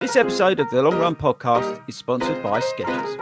This episode of the Long Run Podcast is sponsored by Skechers.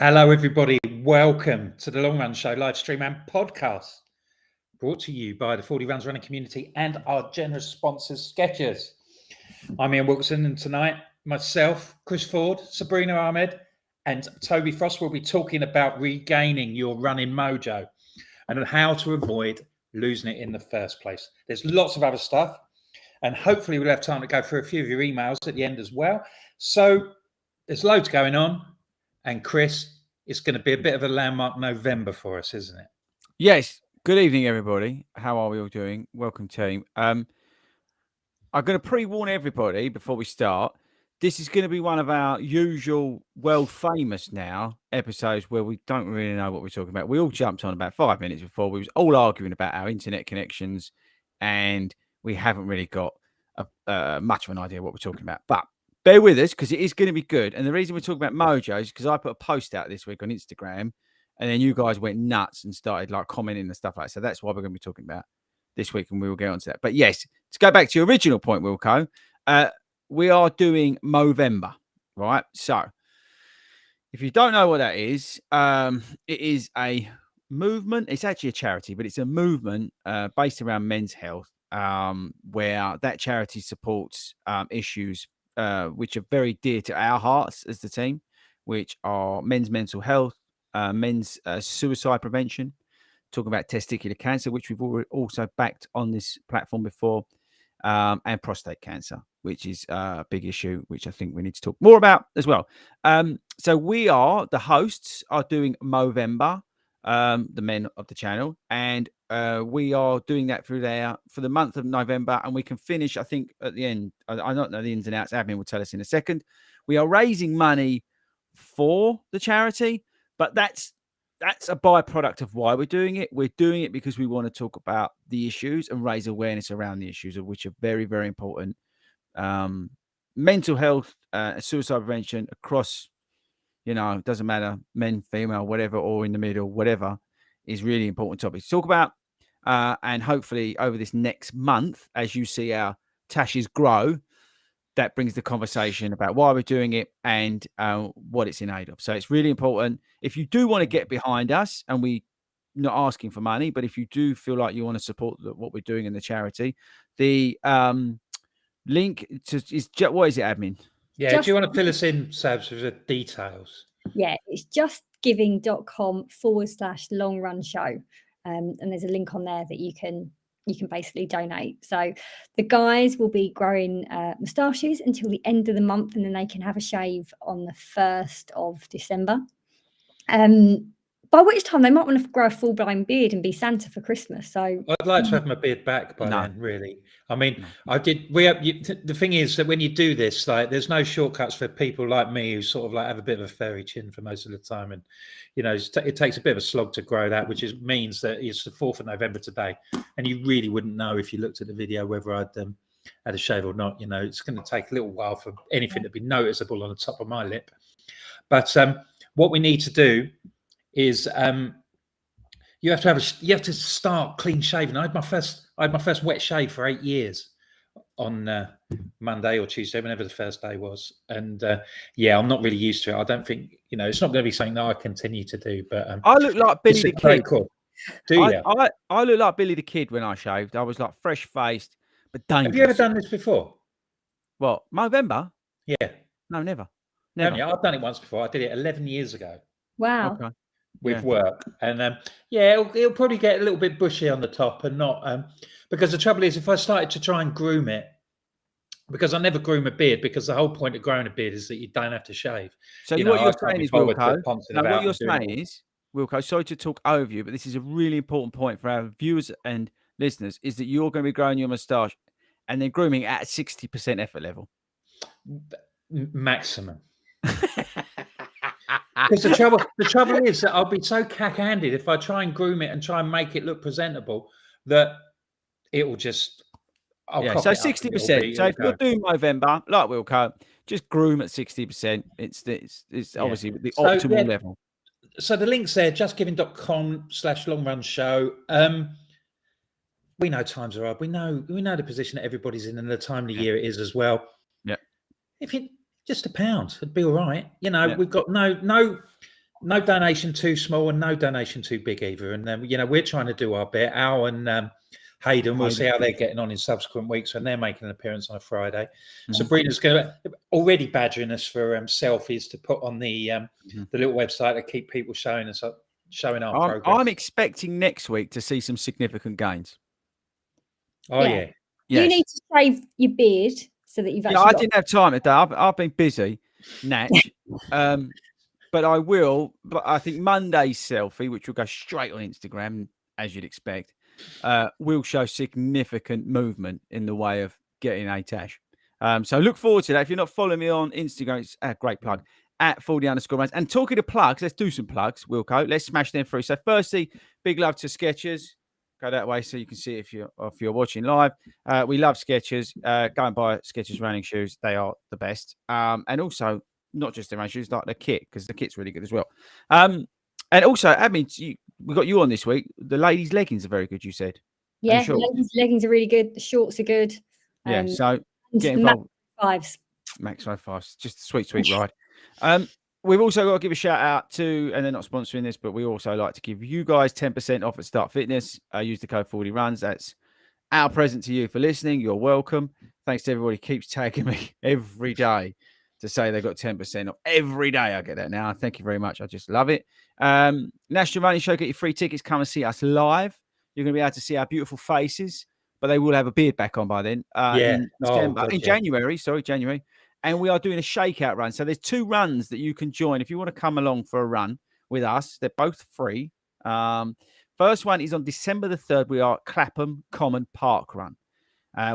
Hello, everybody. Welcome to the Long Run Show live stream and podcast, brought to you by the FORDY Runs running community and our generous sponsors, Skechers. I'm Ian Wilson, and tonight, myself, Chris Ford, Sabrina Ahmed, and Toby Frost will be talking about regaining your running mojo and how to avoid losing it in the first place. There's lots of other stuff, and hopefully we'll have time to go through a few of your emails at the end as well. So there's loads going on. And Chris, it's going to be a bit of a landmark November for us, isn't it? Yes. Good evening, everybody. How are we all doing? Welcome, team. I'm going to pre-warn everybody before we start. This is going to be one of our usual world famous now episodes where we don't really know what we're talking about. We all jumped on about 5 minutes before. We was all arguing about our internet connections, and we haven't really got much of an idea what we're talking about. But bear with us because it is going to be good. And the reason we're talking about Mojo is because I put a post out this week on Instagram, and then you guys went nuts and started like commenting and stuff like that. So that's why we're going to be talking about this week, and we will get onto that. But yes, to go back to your original point, Wilco, we are doing Movember, right? So if you don't know what that is, it is a movement. It's actually a charity, but it's a movement based around men's health, where that charity supports issues which are very dear to our hearts as the team, which are men's mental health, men's suicide prevention, talking about testicular cancer, which we've also backed on this platform before, and prostate cancer, which is a big issue, which I think we need to talk more about as well. So we are, the hosts are doing Movember, the men of the channel, and we are doing that through there for the month of November, and we can finish, I think, at the end. I don't know the ins and outs. Admin will tell us in a second. We are raising money for the charity, but that's a byproduct of why we're doing it. We're doing it because we want to talk about the issues and raise awareness around the issues, of which are very, very important. Mental health, suicide prevention across, it doesn't matter, men, female, whatever, or in the middle, whatever, is really important topic to talk about. And hopefully over this next month, as you see our tashes grow, that brings the conversation about why we're doing it and what it's in aid of. So it's really important. If you do want to get behind us, and we're not asking for money, but if you do feel like you want to support what we're doing in the charity, the link is what is it, admin? Yeah, do you want to fill us in, Sabs, with the details? Yeah, it's justgiving.com/long run show. And there's a link on there that you can basically donate. So the guys will be growing moustaches until the end of the month, and then they can have a shave on the 1st of December. By which time they might want to grow a full-blown beard and be Santa for Christmas. So I'd like to have my beard back by then, really. I mean, the thing is that when you do this, like, there's no shortcuts for people like me who sort of like have a bit of a furry chin for most of the time, and it takes a bit of a slog to grow that, which means that it's the 4th of November today, and you really wouldn't know if you looked at the video whether I'd had a shave or not. It's going to take a little while for anything to be noticeable on the top of my lip. But what we need to do is you have to start clean shaven. I had my first wet shave for 8 years on Monday or Tuesday, whenever the first day was, and I'm not really used to it. I don't think it's not going to be something that I continue to do. But I look like Billy the Kid. Cool. Do you? I look like Billy the Kid when I shaved. I was like fresh faced, but dangerous. Have you ever done this before? What, Movember? Yeah. No, never. I've done it once before. I did it 11 years ago. Wow. Okay. With work, and it'll probably get a little bit bushy on the top, and not because the trouble is, if I started to try and groom it, because I never groom a beard, because the whole point of growing a beard is that you don't have to shave. So what you're saying is, Wilco, Wilco, sorry to talk over you, but this is a really important point for our viewers and listeners, is that you're going to be growing your moustache and then grooming at a 60% effort level. Maximum. Because the trouble is that I'll be so cack-handed if I try and groom it and try and make it look presentable that it will just. So 60%. So if you're doing Movember, like Wilco, just groom at 60%. It's obviously the optimal level. So the link's there, justgiving.com/longrun-show. We know times are hard. We know the position that everybody's in and the time of the year it is as well. Yeah. If you just £1, it'd be all right. We've got no donation too small and no donation too big either. And then we're trying to do our bit. Al and Hayden, we'll see how they're getting on in subsequent weeks when they're making an appearance on a Friday. Mm-hmm. Sabrina's already badgering us for selfies to put on the little website to keep people showing our progress. I'm expecting next week to see some significant gains. Oh yeah. You need to shave your beard so that you've actually. I didn't have time today. I've been busy, Natch. But I will. But I think Monday's selfie, which will go straight on Instagram, as you'd expect, will show significant movement in the way of getting a tash. So look forward to that. If you're not following me on Instagram, it's a great plug at @FORDY_runs. And talking to plugs, let's do some plugs, Wilco. Let's smash them through. So firstly, big love to Skechers. Go that way so you can see it if you're watching live. We love Skechers. Go and buy Skechers running shoes. They are the best. And also, not just the running shoes, like the kit, because the kit's really good as well. And also, we got you on this week. The ladies' leggings are very good, you said. Yeah, ladies' leggings are really good. The shorts are good. So get involved. Max 5s. Just a sweet ride. We've also got to give a shout out to, and they're not sponsoring this, but we also like to give you guys 10% off at Start Fitness. Use the code 40runs. That's our present to you for listening. You're welcome. Thanks to everybody who keeps tagging me every day to say they've got 10% off. Every day I get that now. Thank you very much. I just love it. National Running Show, get your free tickets. Come and see us live. You're going to be able to see our beautiful faces, but they will have a beard back on by then. In January. And we are doing a shakeout run. So there's 2 runs that you can join if you want to come along for a run with us. They're both free. First one is on December the 3rd. We are at Clapham Common Park Run.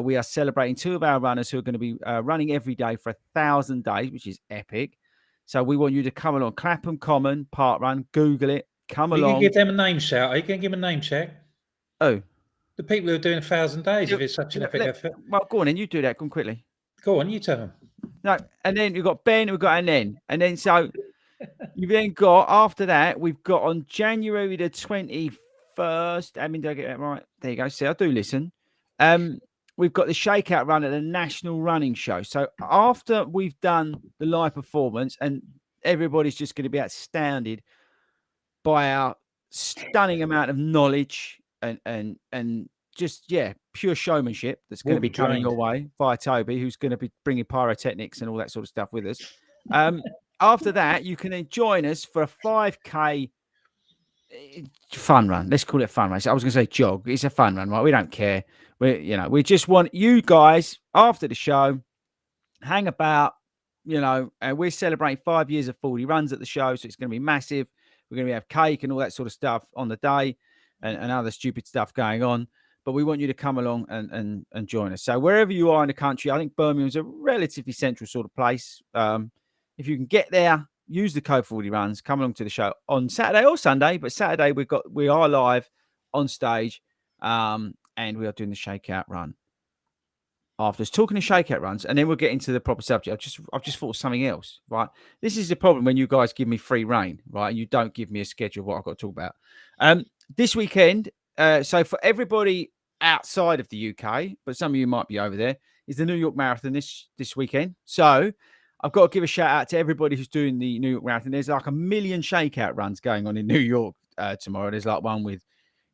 We are celebrating 2 of our runners who are going to be running every day for 1,000 days, which is epic. So we want you to come along. Clapham Common Park Run. Google it. Come along. You can give them a name shout. Are you going to give them a name check? Oh. The people who are doing 1,000 days, if it's such an epic effort. Well, go on then. You do that. Go on quickly. Go on. You tell them. No, and then we've got Ben, we've got an N. And then so you've then got, after that, we've got on January the 21st. I mean, did I get that right? There you go. See, I do listen. We've got the shakeout run at the National Running Show. So after we've done the live performance, and everybody's just going to be astounded by our stunning amount of knowledge and just, pure showmanship that's going to be coming your way via Toby, who's going to be bringing pyrotechnics and all that sort of stuff with us. After that, you can then join us for a 5K fun run. Let's call it a fun run. I was going to say jog. It's a fun run, right? We don't care. We just want you guys after the show, hang about, and we're celebrating 5 years of 40 runs at the show. So it's going to be massive. We're going to have cake and all that sort of stuff on the day and other stupid stuff going on. But we want you to come along and join us. So wherever you are in the country, I think Birmingham's a relatively central sort of place. If you can get there, use the code 40runs, come along to the show on Saturday or Sunday. But Saturday we are live on stage, and we are doing the shakeout run. After us talking to shakeout runs, and then we'll get into the proper subject. I've just thought of something else, right? This is the problem when you guys give me free reign, right? And you don't give me a schedule of what I've got to talk about. This weekend. So for everybody outside of the UK, but some of you might be over there, is the New York Marathon this weekend. So I've got to give a shout out to everybody who's doing the New York Marathon. There's like 1 million shakeout runs going on in New York tomorrow. There's like one with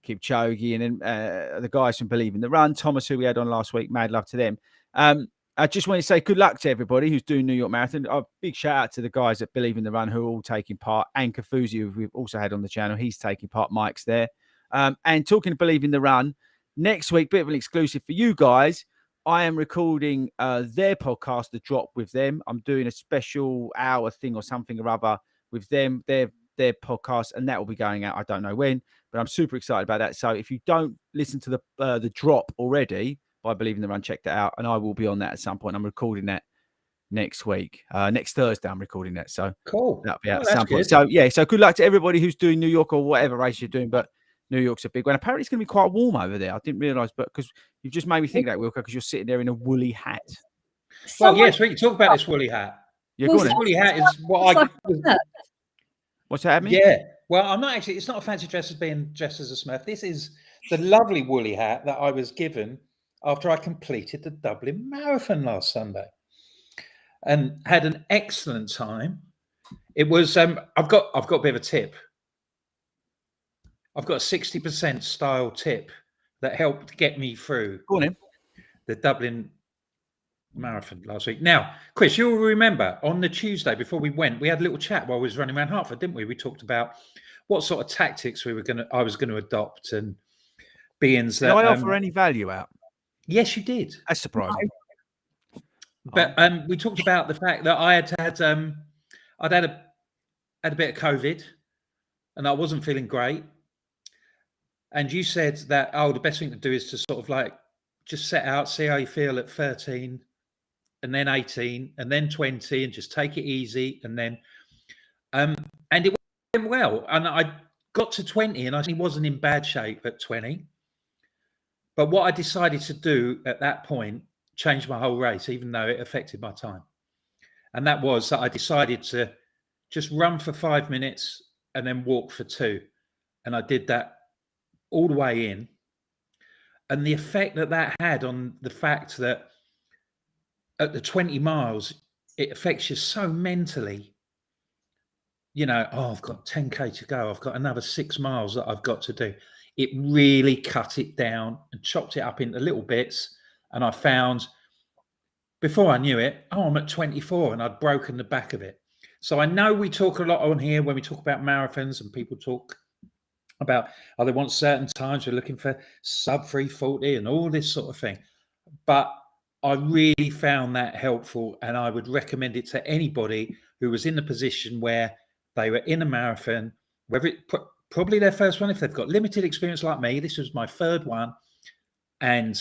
Kipchoge and then the guys from Believe in the Run, Thomas, who we had on last week. Mad love to them. I just want to say good luck to everybody who's doing New York Marathon. A big shout out to the guys that Believe in the Run who are all taking part. And Kafuzi, who we've also had on the channel, he's taking part. Mike's there. And talking to Believe in the Run, next week, bit of an exclusive for you guys. I am recording their podcast, The Drop, with them. I'm doing a special hour thing or something or other with them, their podcast, and that will be going out. I don't know when, but I'm super excited about that. So if you don't listen to the Drop already by Believe in the Run, check that out. And I will be on that at some point. I'm recording that next week. Next Thursday, I'm recording that. So Cool. that'll be out at That's some point. good. So yeah, so good luck to everybody who's doing New York or whatever race you're doing. But New York's a big one. Apparently, it's going to be quite warm over there. I didn't realise, but because you've just made me think that, Wilco, because you're sitting there in a woolly hat. Well, yes, we can talk about this woolly hat. Yeah, Well, go on This then. woolly hat is what I. What's that, Admin? Yeah. Well, I'm not actually. It's not a fancy dress as being dressed as a Smurf. This is the lovely woolly hat that I was given after I completed the Dublin Marathon last Sunday, and had an excellent time. It was. I've got a bit of a tip. I've got a 60% style tip that helped get me through Go on in. the Dublin Marathon last week. Now, Chris, you'll remember on the Tuesday before we went, we had a little chat while we was running around Hertford, didn't we? We talked about what sort of tactics I was going to adopt, and beings that. Did I offer any value out? Yes, you did. That's surprising. But we talked about the fact that I'd had a bit of COVID, and I wasn't feeling great. And you said that the best thing to do is to sort of like just set out, see how you feel at 13, and then 18, and then 20, and just take it easy. And then, and it went well. And I got to 20, and I wasn't in bad shape at 20. But what I decided to do at that point changed my whole race, even though it affected my time. And that was that I decided to just run for 5 minutes and then walk for 2. And I did that all the way in. And the effect that had on the fact that at the 20 miles, it affects you so mentally. You know, I've got 10K to go. I've got another 6 miles that I've got to do. It really cut it down and chopped it up into little bits. And I found, before I knew it, I'm at 24 and I'd broken the back of it. So I know we talk a lot on here when we talk about marathons, and people talk about, they want certain times, we're looking for sub 340 and all this sort of thing. But I really found that helpful, and I would recommend it to anybody who was in the position where they were in a marathon, whether it probably their first one, if they've got limited experience like me. This was my third one, and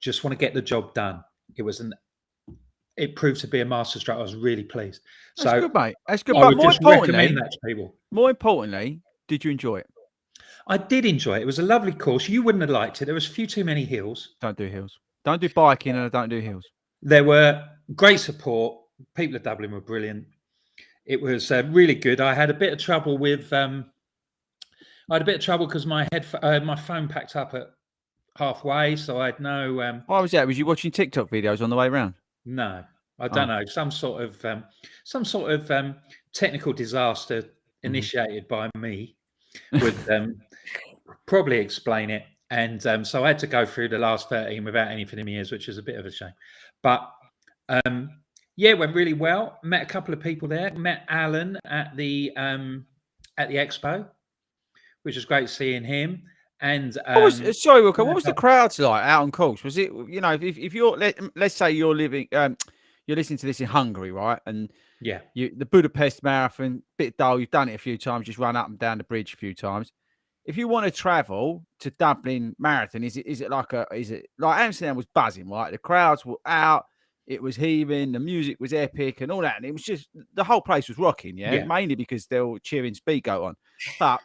just want to get the job done. It proved to be a masterstroke. I was really pleased. That's good, mate. That's good. I But would just recommend that to people. More importantly, did you enjoy it? I did enjoy it. It was a lovely course. You wouldn't have liked it. There was a few too many hills. Don't do hills. Don't do biking, and I don't do hills. There were great support. People at Dublin were brilliant. It was really good. I had a bit of trouble with. I had a bit of trouble because my phone packed up at halfway, so I had no. Why was that? Was you watching TikTok videos on the way around? No, I don't know. Some sort of technical disaster initiated by me would probably explain it. And so I had to go through the last 13 without anything in my ears, which is a bit of a shame. But yeah, it went really well. Met a couple of people there. Met Alan at the expo, which was great seeing him. And sorry, Wilco, what was the crowds like out on course? Was it, you know, if you're, let's say you're living, you're listening to this in Hungary, right? And yeah, the Budapest Marathon, bit dull. You've done it a few times. Just run up and down the bridge a few times. If you want to travel to Dublin Marathon, is it like Amsterdam was buzzing, right? The crowds were out. It was heaving. The music was epic and all that. And it was just, the whole place was rocking, yeah? Mainly because they were cheering Speedgoat on. But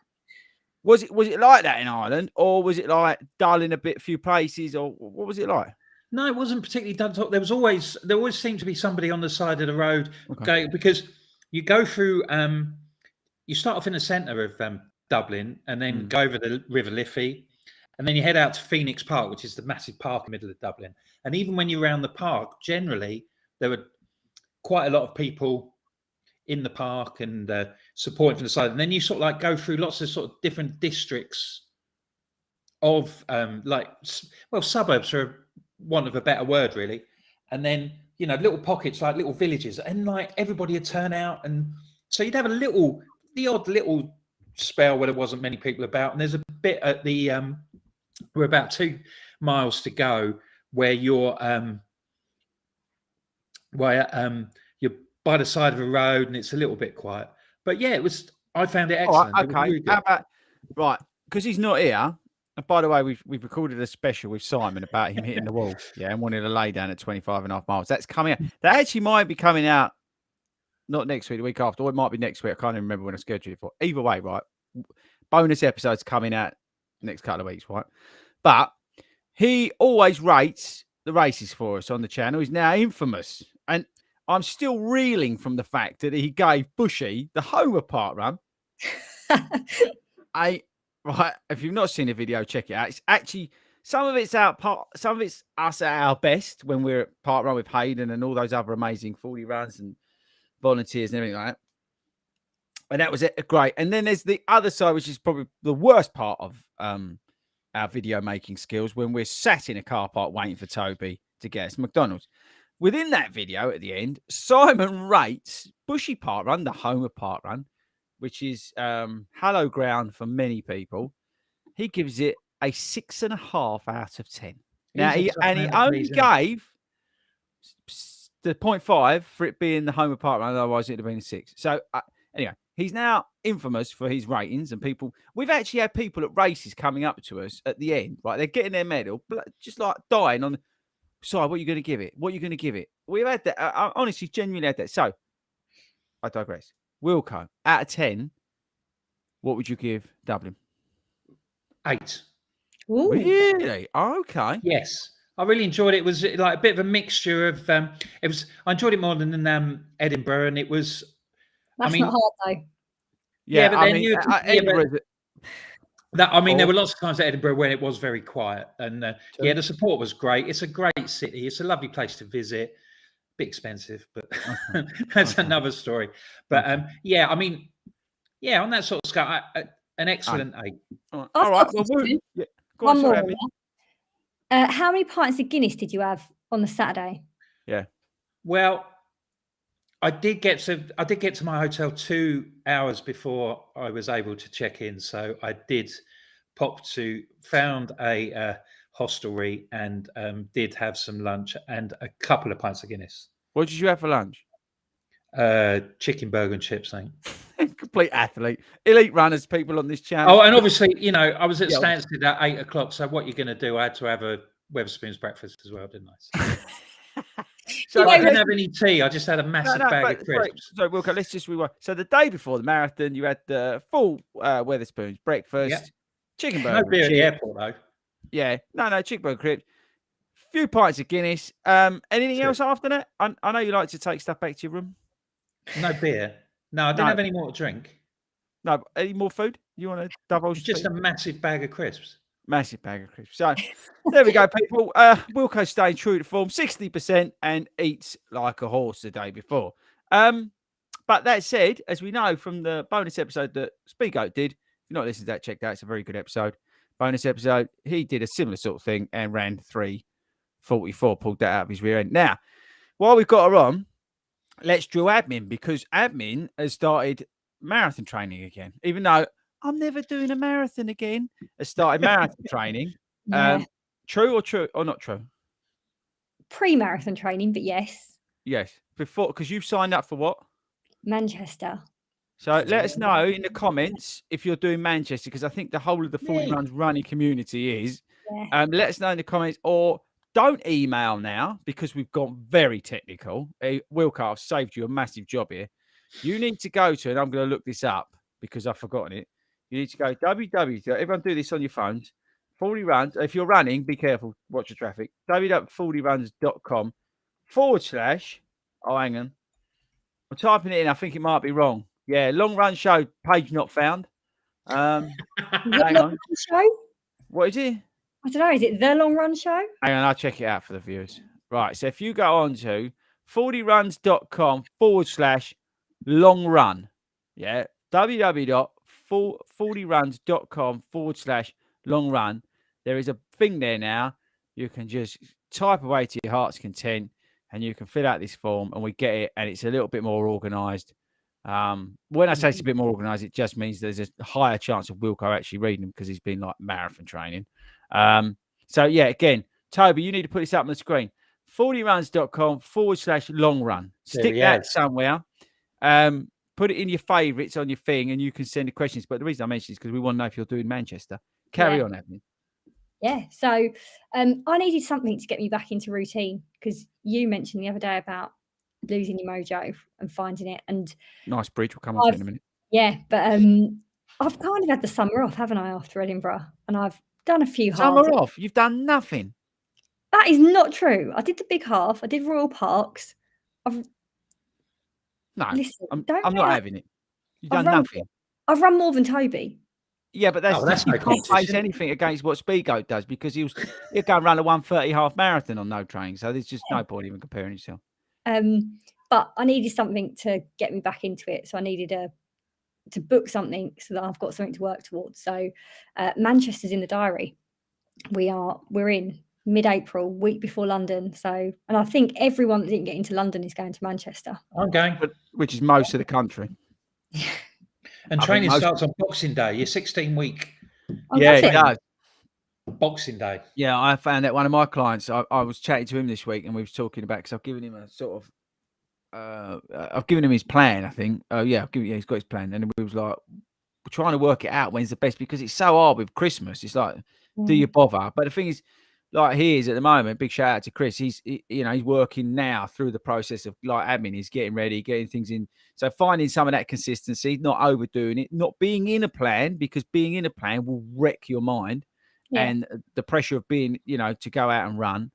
was it like that in Ireland, or was it like dull in a few places, or what was it like? No, it wasn't particularly dull. There always seemed to be somebody on the side of the road, because you go through. You start off in the centre of Dublin, and then go over the River Liffey, and then you head out to Phoenix Park, which is the massive park in the middle of Dublin. And even when you're around the park, generally there were quite a lot of people in the park and supporting from the side. And then you sort of like go through lots of sort of different districts of suburbs, for want of a better word, really. And then, you know, little pockets, like little villages, and like everybody would turn out. And so you'd have the odd little spell where there wasn't many people about. And there's a bit at the, we're about 2 miles to go, where you're by the side of a road, and it's a little bit quiet. But yeah, I found it excellent. Right, okay. How about, right, because he's not here, And by the way, we've recorded a special with Simon about him hitting the wall, and wanting to lay down at 25.5 miles. That's coming out. That actually might be coming out not next week, the week after, or it might be next week. I can't even remember when I scheduled it for. Either way, right? Bonus episodes coming out next couple of weeks, right? But he always rates the races for us on the channel. He's now infamous. And I'm still reeling from the fact that he gave Bushy the Homer Park run. Right, if you've not seen the video, check it out. It's actually some of it's us at our best when we're at Park Run with Hayden and all those other amazing 40 runs and volunteers and everything like that. And that was great. And then there's the other side, which is probably the worst part of our video making skills, when we're sat in a car park waiting for Toby to get us McDonald's. Within that video at the end, Simon rates Bushy Park Run, the Homer Park Run, which is hallowed ground for many people. He gives it a 6.5 out of 10. Now, he only gave the 0.5 for it being the Homer Park Run, otherwise it'd have been a 6. So anyway, he's now infamous for his ratings, and people. We've actually had people at races coming up to us at the end, right? They're getting their medal, just like dying on. Sorry, what are you going to give it? What are you going to give it? We've had that. I honestly, genuinely had that. So I digress. Wilco, out of 10, what would you give Dublin? 8. Ooh. Really? Okay. Yes, I really enjoyed it. It was like a bit of a mixture of. I enjoyed it more than Edinburgh, and it was. That's not hard though. Yeah, but then Edinburgh. There were lots of times at Edinburgh when it was very quiet, and the support was great. It's a great city. It's a lovely place to visit. Bit expensive, but that's another story. But on that sort of scale, an excellent 8. All right. One more. How many pints of Guinness did you have on the Saturday? Yeah. Well, I did get to my hotel 2 hours before I was able to check in, so I did found a hostelry and did have some lunch and a couple of pints of Guinness. What did you have for lunch? Chicken burger and chips, I think. Complete athlete, elite runners, people on this channel. Oh, and obviously, I was at Stansted at 8 o'clock. So what you're going to do? I had to have a Wetherspoons breakfast as well, didn't I? So I didn't have any tea. I just had a massive bag of crisps. So Wilco, let's just rewind. So the day before the marathon, you had the full Wetherspoons breakfast, chicken burger. No beer at the airport though. Yeah, no, chicken burger crisps. Few pints of Guinness. Anything else after that? I know you like to take stuff back to your room. No beer. No, I didn't have any more to drink. No, any more food? You want to divulge? Just a massive bag of crisps. Massive bag of crisps. So there we go, people. Wilco staying true to form, 60%, and eats like a horse the day before. But that said, as we know from the bonus episode that Speakoat did, if you're not listening to that, check that out. It's a very good episode. Bonus episode. He did a similar sort of thing and ran 3:44, pulled that out of his rear end. Now, while we've got her on, let's drill admin, because admin has started marathon training again, even though I'm never doing a marathon again. Has started marathon training. Yeah. True or not true? Pre-marathon training, but yes. Yes. Before, because you've signed up for what? Manchester. So let us know in the comments if you're doing Manchester, because I think the whole of the 40 Runs running community is. Yeah. Let us know in the comments, or don't email now, because we've gone very technical. Wilco, I've saved you a massive job here. You need to go to, and I'm going to look this up because I've forgotten it. You need to go everyone do this on your phones. 40 Runs. If you're running, be careful. Watch the traffic. www.40runs.com/ Oh, hang on. I'm typing it in. I think it might be wrong. Yeah, long run show page not found. Hang on. Show? What is it? I don't know. Is it the Long Run Show? Hang on, I'll check it out for the viewers. Right. So if you go on to 40runs.com/long run. Yeah. www.40runs.com/long run. There is a thing there now. You can just type away to your heart's content, and you can fill out this form, and we get it, and it's a little bit more organized. When I say it's a bit more organized, it just means there's a higher chance of Wilco actually reading them, because he's been like marathon training. So yeah, again, Toby, you need to put this up on the screen. 40runs.com/long run. Stick that somewhere. Put it in your favorites on your thing, and you can send the questions. But the reason I mention it is because we want to know if you're doing Manchester. Carry on, Admin. Yeah. So I needed something to get me back into routine, because you mentioned the other day about losing your mojo and finding it. And Nice bridge. We'll come on to it in a minute. yeah, but I've kind of had the summer off, haven't I, after Edinburgh? And I've done a few Summer halves. off. You've done nothing. That is not true. I did the big half. I did Royal Parks. Listen, I'm not having it. You've done I've run, nothing. I've run more than Toby. Yeah, but that's no you can't base competition. anything against what Speedgoat does, because he'll go and run a 1:30 half marathon on no training. So there's just no point even comparing yourself. But I needed something to get me back into it. So I needed to book something so that I've got something to work towards. So Manchester's in the diary. We're in mid-April, week before London. So, and I think everyone that didn't get into London is going to Manchester. I'm going. Which is most of the country. And training starts on Boxing Day. You're 16-week. Yeah, it does. Boxing Day. Yeah, I found that one of my clients, I was chatting to him this week, and we was talking about, because I've given him a sort of, I've given him his plan, I think. He's got his plan. And we was like, we're trying to work it out when's the best, because it's so hard with Christmas. It's like, do you bother? But the thing is, like he is at the moment, big shout out to Chris. He's working now through the process of like admin. He's getting ready, getting things in. So finding some of that consistency, not overdoing it, not being in a plan, because being in a plan will wreck your mind. Yeah. And the pressure of being, to go out and run,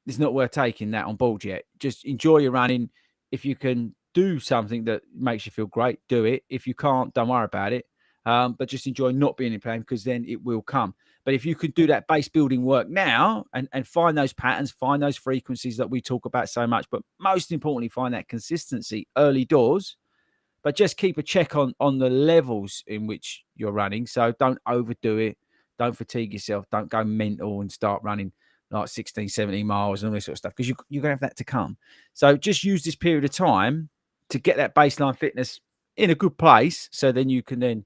it's not worth taking that on board yet. Just enjoy your running. If you can do something that makes you feel great, do it. If you can't, don't worry about it. But just enjoy not being in plan, because then it will come. But if you could do that base building work now and find those patterns, find those frequencies that we talk about so much, but most importantly, find that consistency early doors, but just keep a check on the levels in which you're running. So don't overdo it. Don't fatigue yourself. Don't go mental and start running like 16, 17 miles and all this sort of stuff, because you're going to have that to come. So just use this period of time to get that baseline fitness in a good place, so then you can then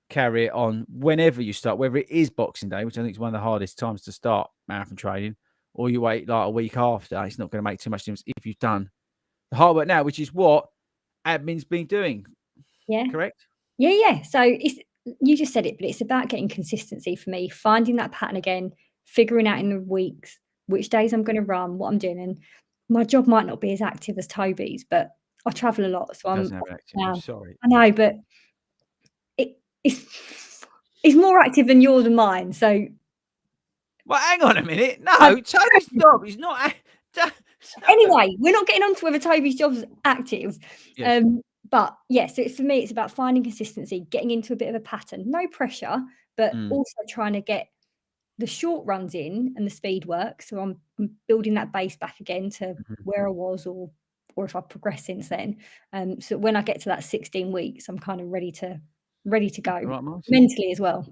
carry it on whenever you start, whether it is Boxing Day, which I think is one of the hardest times to start marathon training, or you wait like a week after. It's not going to make too much difference if you've done the hard work now, which is what admin's been doing. Yeah. Correct? Yeah. So you just said it, but it's about getting consistency for me, finding that pattern again, figuring out in the weeks which days I'm going to run, what I'm doing. And my job might not be as active as Toby's, but I travel a lot. So I'm sorry. I know, but it's more active than yours and mine. So, well, hang on a minute. No, Toby's job is not. Anyway, we're not getting on to whether Toby's job's active. Yes. But yes, for me, it's about finding consistency, getting into a bit of a pattern, no pressure, but also trying to get the short runs in and the speed work. So I'm building that base back again to where I was, or if I progress since then. So when I get to that 16 weeks, I'm kind of ready to go, right, mentally as well.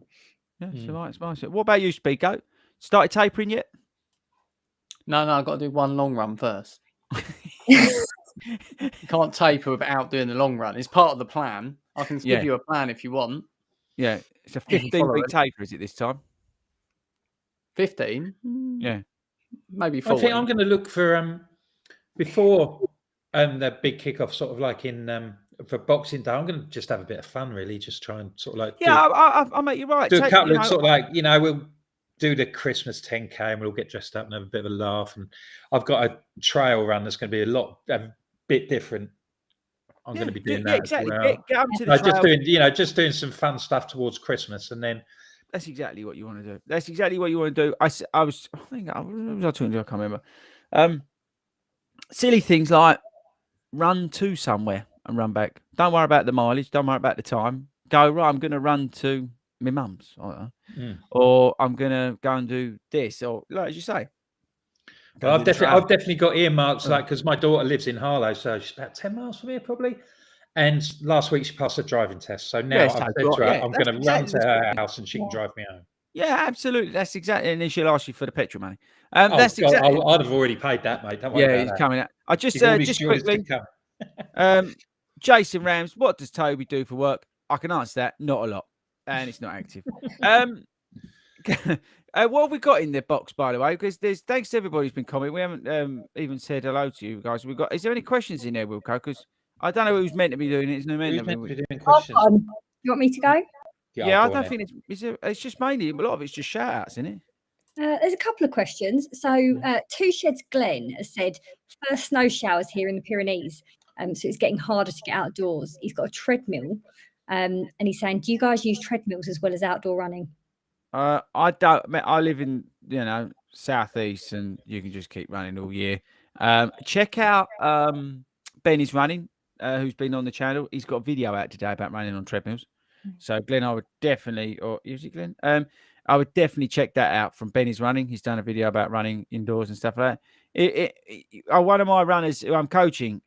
Yeah, it's all right. It's nice. What about you, Speako? Started tapering yet? No, I've got to do one long run first. You can't taper without doing the long run. It's part of the plan. I can give you a plan if you want. Yeah, it's a 15-week taper, is it this time? 15? Yeah. Maybe 14. I think I'm going to look for before the big kickoff, sort of like in for Boxing Day. I'm going to just have a bit of fun, really. Just try and sort of like I'll make you right. Do a couple of sort of like, we'll do the Christmas 10K and we'll get dressed up and have a bit of a laugh. And I've got a trail run that's going to be a bit different. I'm going to be doing that exactly. as well. Get up to the trail. Just doing some fun stuff towards Christmas, and then that's exactly what you want to do. That's exactly what you want to do. I was talking to, I can't remember. Silly things like run to somewhere and run back. Don't worry about the mileage. Don't worry about the time. Go, right, I'm going to run to my mum's, or I'm going to go and do this, or like as you say. Well, I've definitely got earmarks, like, because my daughter lives in Harlow, so she's about 10 miles from here probably. And last week she passed a driving test, so now I've said to her, I'm going to run to her house and she can drive me home. Yeah, absolutely. That's exactly. And then she'll ask you for the petrol money. That's exactly. I'd have already paid that, mate. Don't worry about that. He's coming out. I just quickly. Jason Rams, what does Toby do for work? I can answer that. Not a lot, and it's not active. What have we got in the box, by the way? Because thanks to everybody who's been commenting. We haven't even said hello to you guys. Is there any questions in there, Wilco? Because I don't know who's meant to be doing it. It's no meant to be doing questions. You want me to go? Yeah, I don't think it's just mainly a lot of it's just shout outs, isn't it? There's a couple of questions. So Two Sheds Glenn has said first snow showers here in the Pyrenees. So it's getting harder to get outdoors. He's got a treadmill, and he's saying, do you guys use treadmills as well as outdoor running? I don't. I live in southeast, and you can just keep running all year. Check out Benny's running, who's been on the channel. He's got a video out today about running on treadmills. So Glenn, I would definitely, or is it Glenn? I would definitely check that out from Benny's running. He's done a video about running indoors and stuff like that. One of my runners who I'm coaching,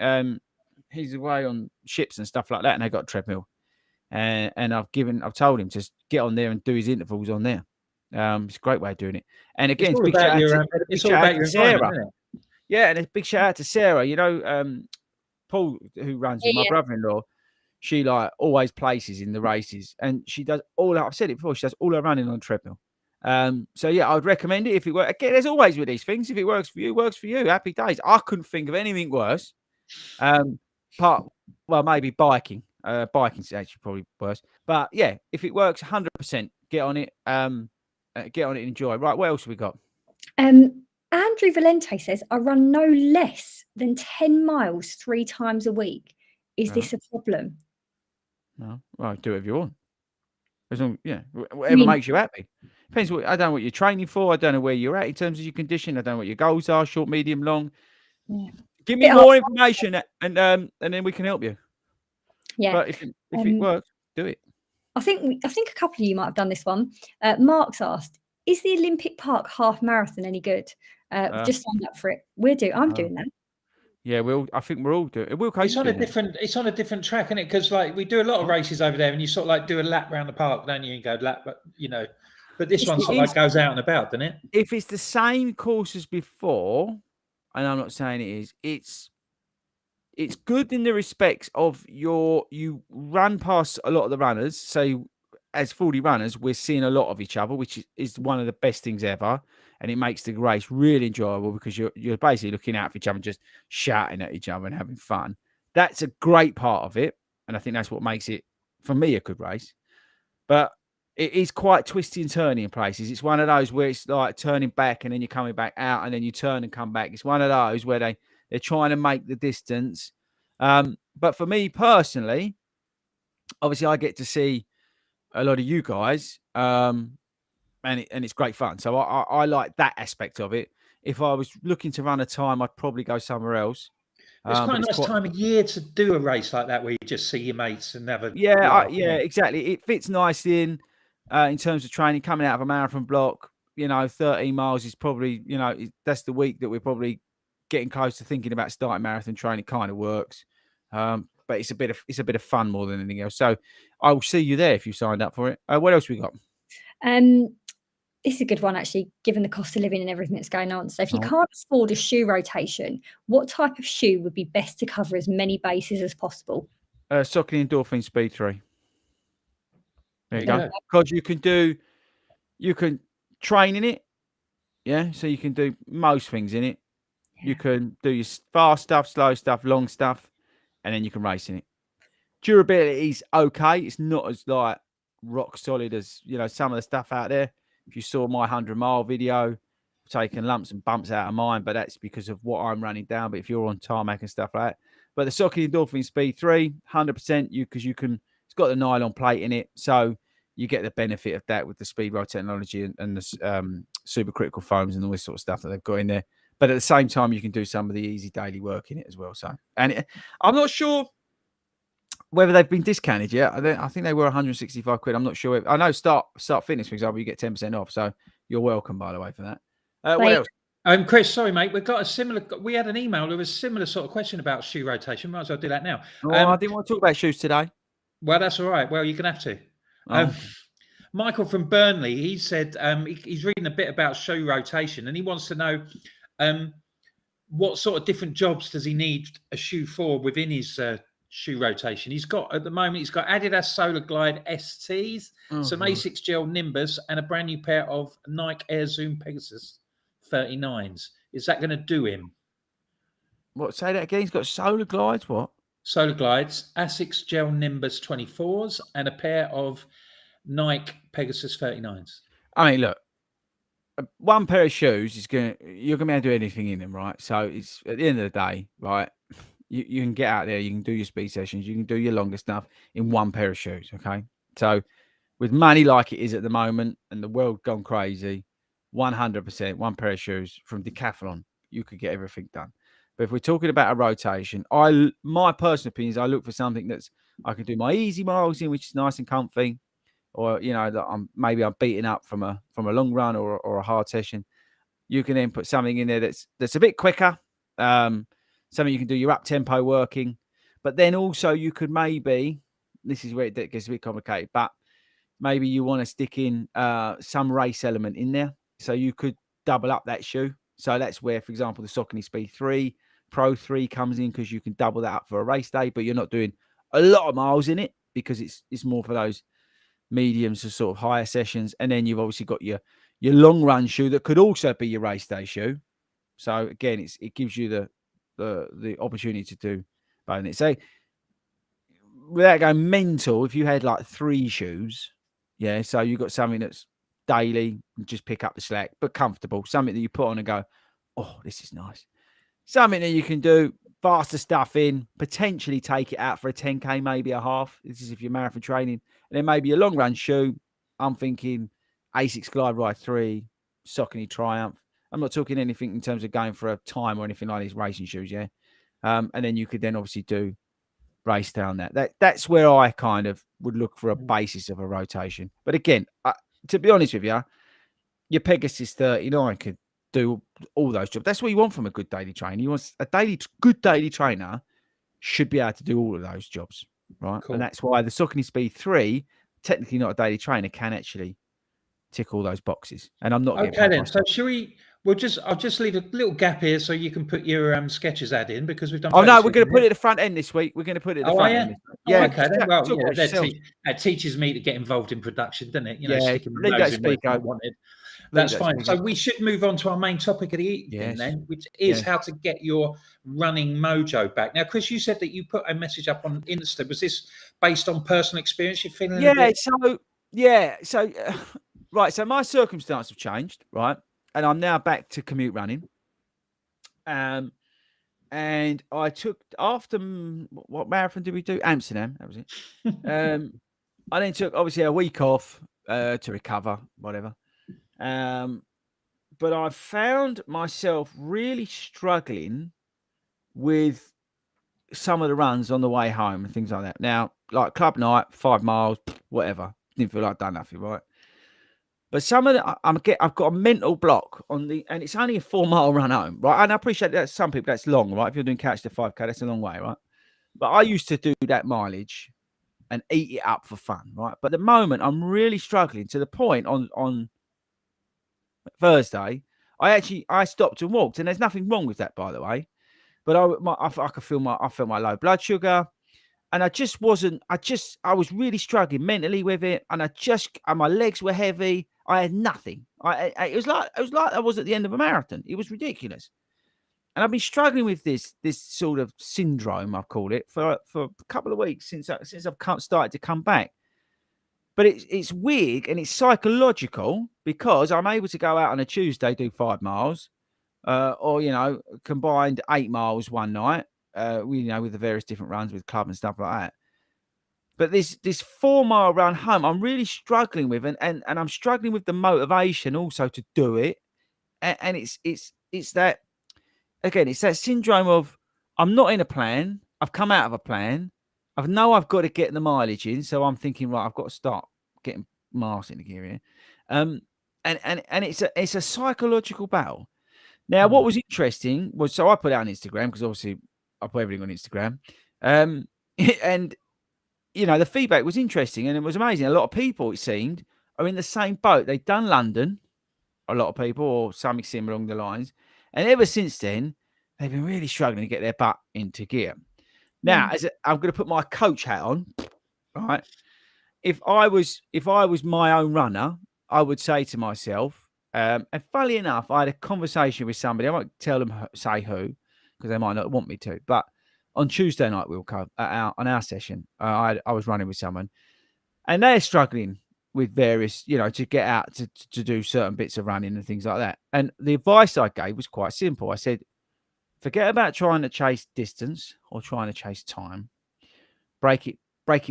he's away on ships and stuff like that, and they got a treadmill. And I've told him to get on there and do his intervals on there. It's a great way of doing it. And again, it's all about your environment. Yeah, and a big shout out to Sarah. You know, Paul, who runs with my brother-in-law, she like always places in the races, and she does all. I've said it before. She does all her running on treadmill. So yeah, I would recommend it if it works. Again, there's always with these things. If it works for you, it works for you. Happy days. I couldn't think of anything worse. Maybe biking. Biking's actually probably worse. But yeah, if it works 100%, get on it. Get on it and enjoy. Right, what else have we got? Andrew Valente says, I run no less than 10 miles 3 times a week. Is this a problem? No. Well, do whatever you want. As long, whatever makes you happy. Depends I don't know what you're training for. I don't know where you're at in terms of your condition. I don't know what your goals are, short, medium, long. Yeah. Give me more information and then we can help you. Yeah. But if it works, do it. I think a couple of you might have done this one. Mark's asked, is the Olympic Park half marathon any good? Just signed up for it. I'm doing that. Yeah, I think we're all doing it. It's on a different track, isn't it? Because like we do a lot of races over there, and you sort of like do a lap around the park, don't you? And go lap, but But this one sort of like goes out and about, doesn't it? If it's the same course as before, and I'm not saying it is, it's good in the respects of you run past a lot of the runners. So as 40 runners, we're seeing a lot of each other, which is one of the best things ever. And it makes the race really enjoyable because you're basically looking out for each other and just shouting at each other and having fun. That's a great part of it. And I think that's what makes it, for me, a good race. But it is quite twisty and turny in places. It's one of those where it's like turning back and then you're coming back out and then you turn and come back. It's one of those where they're trying to make the distance. But for me personally, obviously I get to see a lot of you guys, and it's great fun. So I like that aspect of it. If I was looking to run a time, I'd probably go somewhere else. It's quite a nice time of year to do a race like that where you just see your mates and have a exactly. It fits nicely in terms of training. Coming out of a marathon block, 13 miles is probably that's the week that we're probably getting close to thinking about starting marathon training. It kind of works, but it's a bit of fun more than anything else. So I will see you there if you signed up for it. What else we got? This is a good one, actually, given the cost of living and everything that's going on. So if you can't afford a shoe rotation, what type of shoe would be best to cover as many bases as possible? Saucony Endorphin Speed 3. There you go. Because you can train in it. Yeah. So you can do most things in it. Yeah. You can do your fast stuff, slow stuff, long stuff, and then you can race in it. Durability is okay. It's not as like rock solid as, some of the stuff out there. If you saw my 100-mile video, taking lumps and bumps out of mine, but that's because of what I'm running down. But if you're on tarmac and stuff like that, but the Saucony Endorphin Speed 3, 100%, it's got the nylon plate in it, so you get the benefit of that with the Speedroll technology and the supercritical foams and all this sort of stuff that they've got in there. But at the same time, you can do some of the easy daily work in it as well. So, I'm not sure whether they've been discounted yet. I think they were 165 quid. I'm not sure. I know Start Fitness, for example, you get 10% off. So you're welcome, by the way, for that. What else? Chris, sorry, mate. We had an email with a similar sort of question about shoe rotation. Might as well do that now. I didn't want to talk about shoes today. Well, that's all right. Well, you're going to have to. Michael from Burnley, he said he's reading a bit about shoe rotation and he wants to know what sort of different jobs does he need a shoe for within his shoe rotation. At the moment he's got Adidas Solar Glide STs, some Asics Gel Nimbus, and a brand new pair of Nike Air Zoom Pegasus 39s. Is that going to do him? What? Say that again. He's got Solar Glides. What? Solar Glides, Asics Gel Nimbus 24s, and a pair of Nike Pegasus 39s? I mean, look, one pair of shoes you're gonna be able to do anything in them, right? So it's at the end of the day, right? You can get out there, you can do your speed sessions, you can do your longer stuff in one pair of shoes. Okay, so with money like it is at the moment and the world gone crazy, 100% one pair of shoes from Decathlon, you could get everything done. But if we're talking about a rotation, my personal opinion is I look for something that's I can do my easy miles in, which is nice and comfy, or that I'm beating up from a long run or a hard session. You can then put something in there that's a bit quicker, something you can do your up tempo working, but then also you could this is where it gets a bit complicated, but maybe you want to stick in some race element in there, so you could double up that shoe. So that's where, for example, the Saucony Speed 3 Pro 3 comes in, because you can double that up for a race day, but you're not doing a lot of miles in it because it's more for those mediums to sort of higher sessions. And then you've obviously got your long run shoe that could also be your race day shoe. So again, it gives you the opportunity to do both in it. So without going mental, if you had like 3 shoes, so you've got something that's daily, just pick up the slack, but comfortable, something that you put on and go, oh, this is nice. Something that you can do faster stuff in, potentially take it out for a 10K, maybe a half. This is if you're marathon training. And then maybe a long run shoe. I'm thinking Asics Glide Ride 3, Saucony Triumph. I'm not talking anything in terms of going for a time or anything like these racing shoes, and then you could then obviously do race down that's where I kind of would look for a basis of a rotation. But again, to be honest with you, your Pegasus 39 could do all those jobs. That's what you want from a good daily trainer. You want good daily trainer should be able to do all of those jobs, right? Cool. And that's why the Saucony Speed 3, technically not a daily trainer, can actually tick all those boxes. And I'm not okay then. So should we? I'll just leave a little gap here so you can put your sketches ad in, because we've done. Oh no, we're going to put it at the front end this week. We're going to put it at the front end. Yeah. Okay. Then, well, that teaches me to get involved in production, doesn't it? Sticking my nose in where I wanted. That's fine. So we should move on to our main topic of the evening then, which is how to get your running mojo back. Now, Chris, you said that you put a message up on Insta. Was this based on personal experience? You're feeling right. So my circumstances have changed, right? And I'm now back to commute running. And I took, after, what marathon did we do? Amsterdam, that was it. I then took, obviously, a week off to recover, whatever. But I found myself really struggling with some of the runs on the way home and things like that. Now, like club night, 5 miles, whatever. Didn't feel like I'd done nothing, right? But some of I've got a mental block and it's only a 4-mile run home, right? And I appreciate that some people that's long, right? If you're doing catch to 5K, that's a long way, right? But I used to do that mileage and eat it up for fun, right? But at the moment, I'm really struggling to the point on Thursday, I stopped and walked, and there's nothing wrong with that, by the way. But I felt my low blood sugar. And I was really struggling mentally with it. And my legs were heavy. I had nothing. It was like I was at the end of a marathon. It was ridiculous. And I've been struggling with this sort of syndrome, I've called it, for a couple of weeks since I've started to come back. But it's weird and it's psychological, because I'm able to go out on a Tuesday, do 5 miles, or combined 8 miles one night. With the various different runs with club and stuff like that. But this 4-mile run home, I'm really struggling with, and I'm struggling with the motivation also to do it. And it's that, again, it's that syndrome of, I'm not in a plan. I've come out of a plan. I've got to get the mileage in. So I'm thinking, right, I've got to start getting miles in the gear here. And it's a psychological battle. Now, what was interesting was, so I put it on Instagram, because obviously I put everything on Instagram. And, the feedback was interesting and it was amazing. A lot of people, it seemed, are in the same boat. They've done London, a lot of people, or something similar along the lines. And ever since then, they've been really struggling to get their butt into gear. Now, I'm going to put my coach hat on, right? If I was my own runner, I would say to myself, and funnily enough, I had a conversation with somebody. I won't tell them, say who, because they might not want me to. But on Tuesday night, on our session, I was running with someone, and they're struggling various, to get out to do certain bits of running and things like that. And the advice I gave was quite simple. I said, forget about trying to chase distance or trying to chase time. Break it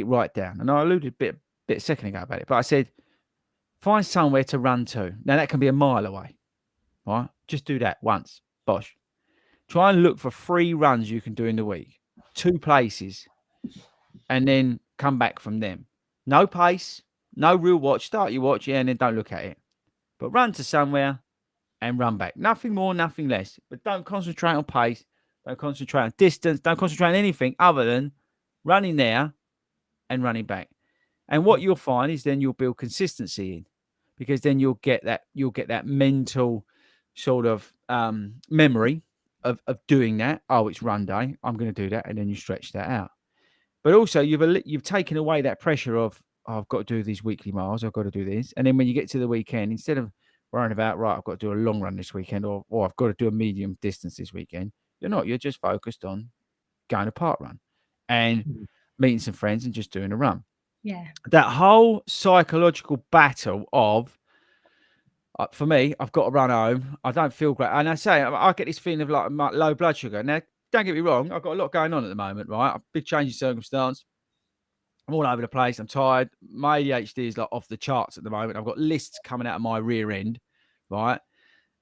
right down. And I alluded a bit a second ago about it, but I said, find somewhere to run to. Now that can be a mile away, right? Just do that once. Bosh. Try and look for 3 runs you can do in the week, 2 places, and then come back from them. No pace, no real watch. Start your watch, and then don't look at it. But run to somewhere and run back. Nothing more, nothing less. But don't concentrate on pace. Don't concentrate on distance. Don't concentrate on anything other than running there and running back. And what you'll find is then you'll build consistency in, because then you'll get that mental sort of memory of doing that. Oh, it's run day. I'm going to do that, and then you stretch that out. But also you've taken away that pressure of, oh, I've got to do these weekly miles. I've got to do this, and then when you get to the weekend, instead of worrying about, right, I've got to do a long run this weekend, or I've got to do a medium distance this weekend, you're not. You're just focused on going to park run and meeting some friends and just doing a run. Yeah. That whole psychological battle of, for me, I've got to run home. I don't feel great. And I get this feeling of like low blood sugar. Now, don't get me wrong. I've got a lot going on at the moment, right? A big change in circumstance. I'm all over the place. I'm tired. My ADHD is like off the charts at the moment. I've got lists coming out of my rear end, right?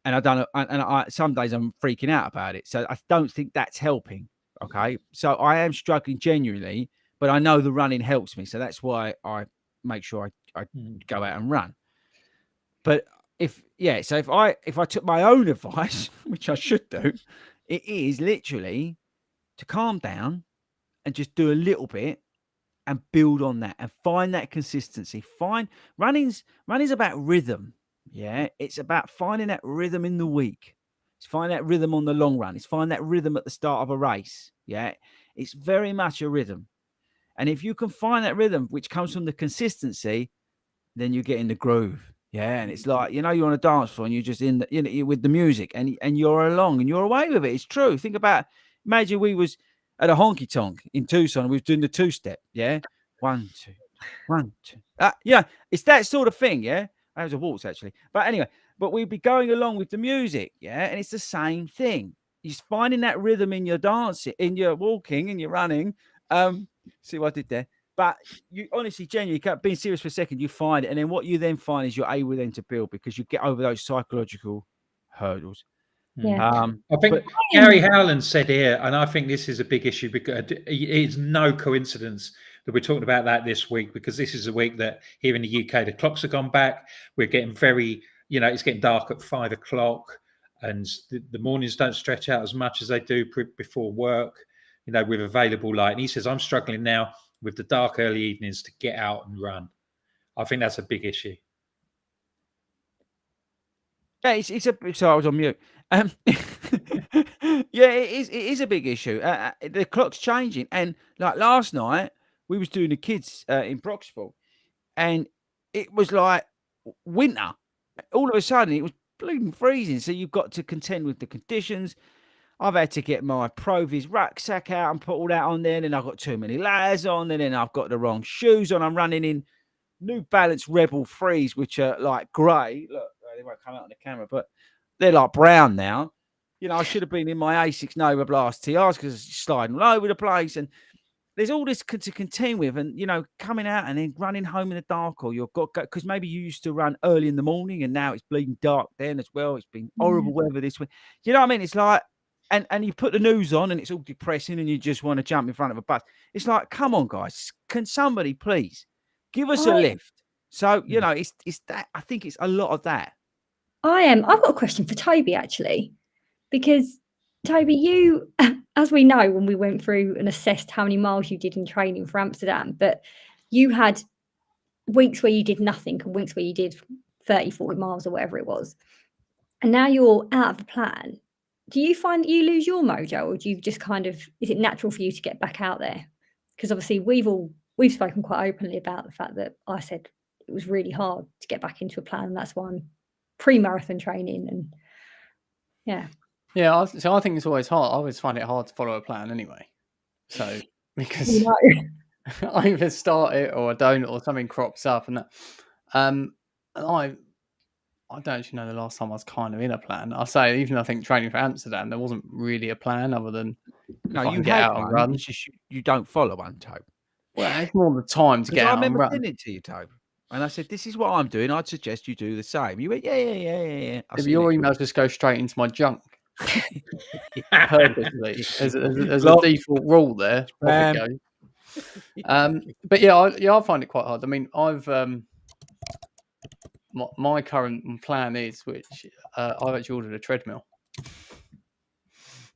And I some days I'm freaking out about it. So I don't think that's helping. Okay. So I am struggling genuinely, but I know the running helps me. So that's why I make sure I go out and run. But if I took my own advice, which I should do, it is literally to calm down and just do a little bit and build on that and find that consistency. Running's about rhythm. Yeah. It's about finding that rhythm in the week. It's finding that rhythm on the long run. It's finding that rhythm at the start of a race. Yeah. It's very much a rhythm. And if you can find that rhythm, which comes from the consistency, then you get in the groove. Yeah. And it's like, you're on a dance floor and you're just you're with the music and you're along and you're away with it. It's true. Imagine we was at a honky tonk in Tucson. We was doing the 2-step. Yeah. 1, 2, 1, 2. Yeah. It's that sort of thing. Yeah. That was a waltz actually. But anyway, we'd be going along with the music. Yeah. And it's the same thing. You're finding that rhythm in your dancing, in your walking, in your running. See what I did there? But you honestly, genuinely, being serious for a second, you find it. And then what you then find is you're able then to build, because you get over those psychological hurdles. Yeah. I think Gary Howland said here, and I think this is a big issue, because it's no coincidence that we're talking about that this week, because this is a week that here in the UK, the clocks have gone back. We're getting it's getting dark at 5 o'clock, and the mornings don't stretch out as much as they do before work, with available light. And he says, I'm struggling now with the dark early evenings to get out and run. I think that's a big issue. Yeah, so I was on mute. Yeah, it is a big issue. The clock's changing, and like last night we was doing the kids in Broxpool, and it was like winter. All of a sudden, it was bleeding freezing. So you've got to contend with the conditions. I've had to get my Provis rucksack out and put all that on there. And then I've got too many layers on, and then I've got the wrong shoes on. I'm running in New Balance Rebel 3s, which are like grey. Look, they won't come out on the camera, but they're like brown now. I should have been in my A6 Nova Blast TRs because it's sliding all over the place. And there's all this to contend with. And, coming out and then running home in the dark, or because maybe you used to run early in the morning and now it's bleeding dark then as well. It's been horrible weather this week. You know what I mean? It's like, and you put the news on and it's all depressing and you just want to jump in front of a bus. It's like, come on, guys, can somebody please give us a lift? So, it's that. I think it's a lot of that. I've got a question for Toby, actually, because Toby, you, as we know, when we went through and assessed how many miles you did in training for Amsterdam, but you had weeks where you did nothing and weeks where you did 30, 40 miles or whatever it was. And now you're out of the plan. Do you find that you lose your mojo, or do you just is it natural for you to get back out there? Because obviously we've spoken quite openly about the fact that I said it was really hard to get back into a plan. And that's why I'm pre-marathon training. And yeah. So I think it's always hard. I always find it hard to follow a plan anyway. So because I either start it or I don't, or something crops up, and I don't actually know the last time I was kind of in a plan. I say, even I think training for Amsterdam, there wasn't really a plan other than No, if I you can get had out and one. run. It's just you don't follow one, Tobe. Well, it's more the time to Because get I out and remember run. sending it to you, Tobe, and I said, "This is what I'm doing. I'd suggest you do the same." You went, "Yeah." If your emails just go straight into my junk purposely, there's a default rule there. Off it goes. But yeah, I find it quite hard. I mean, I've my current plan is, which I've actually ordered a treadmill.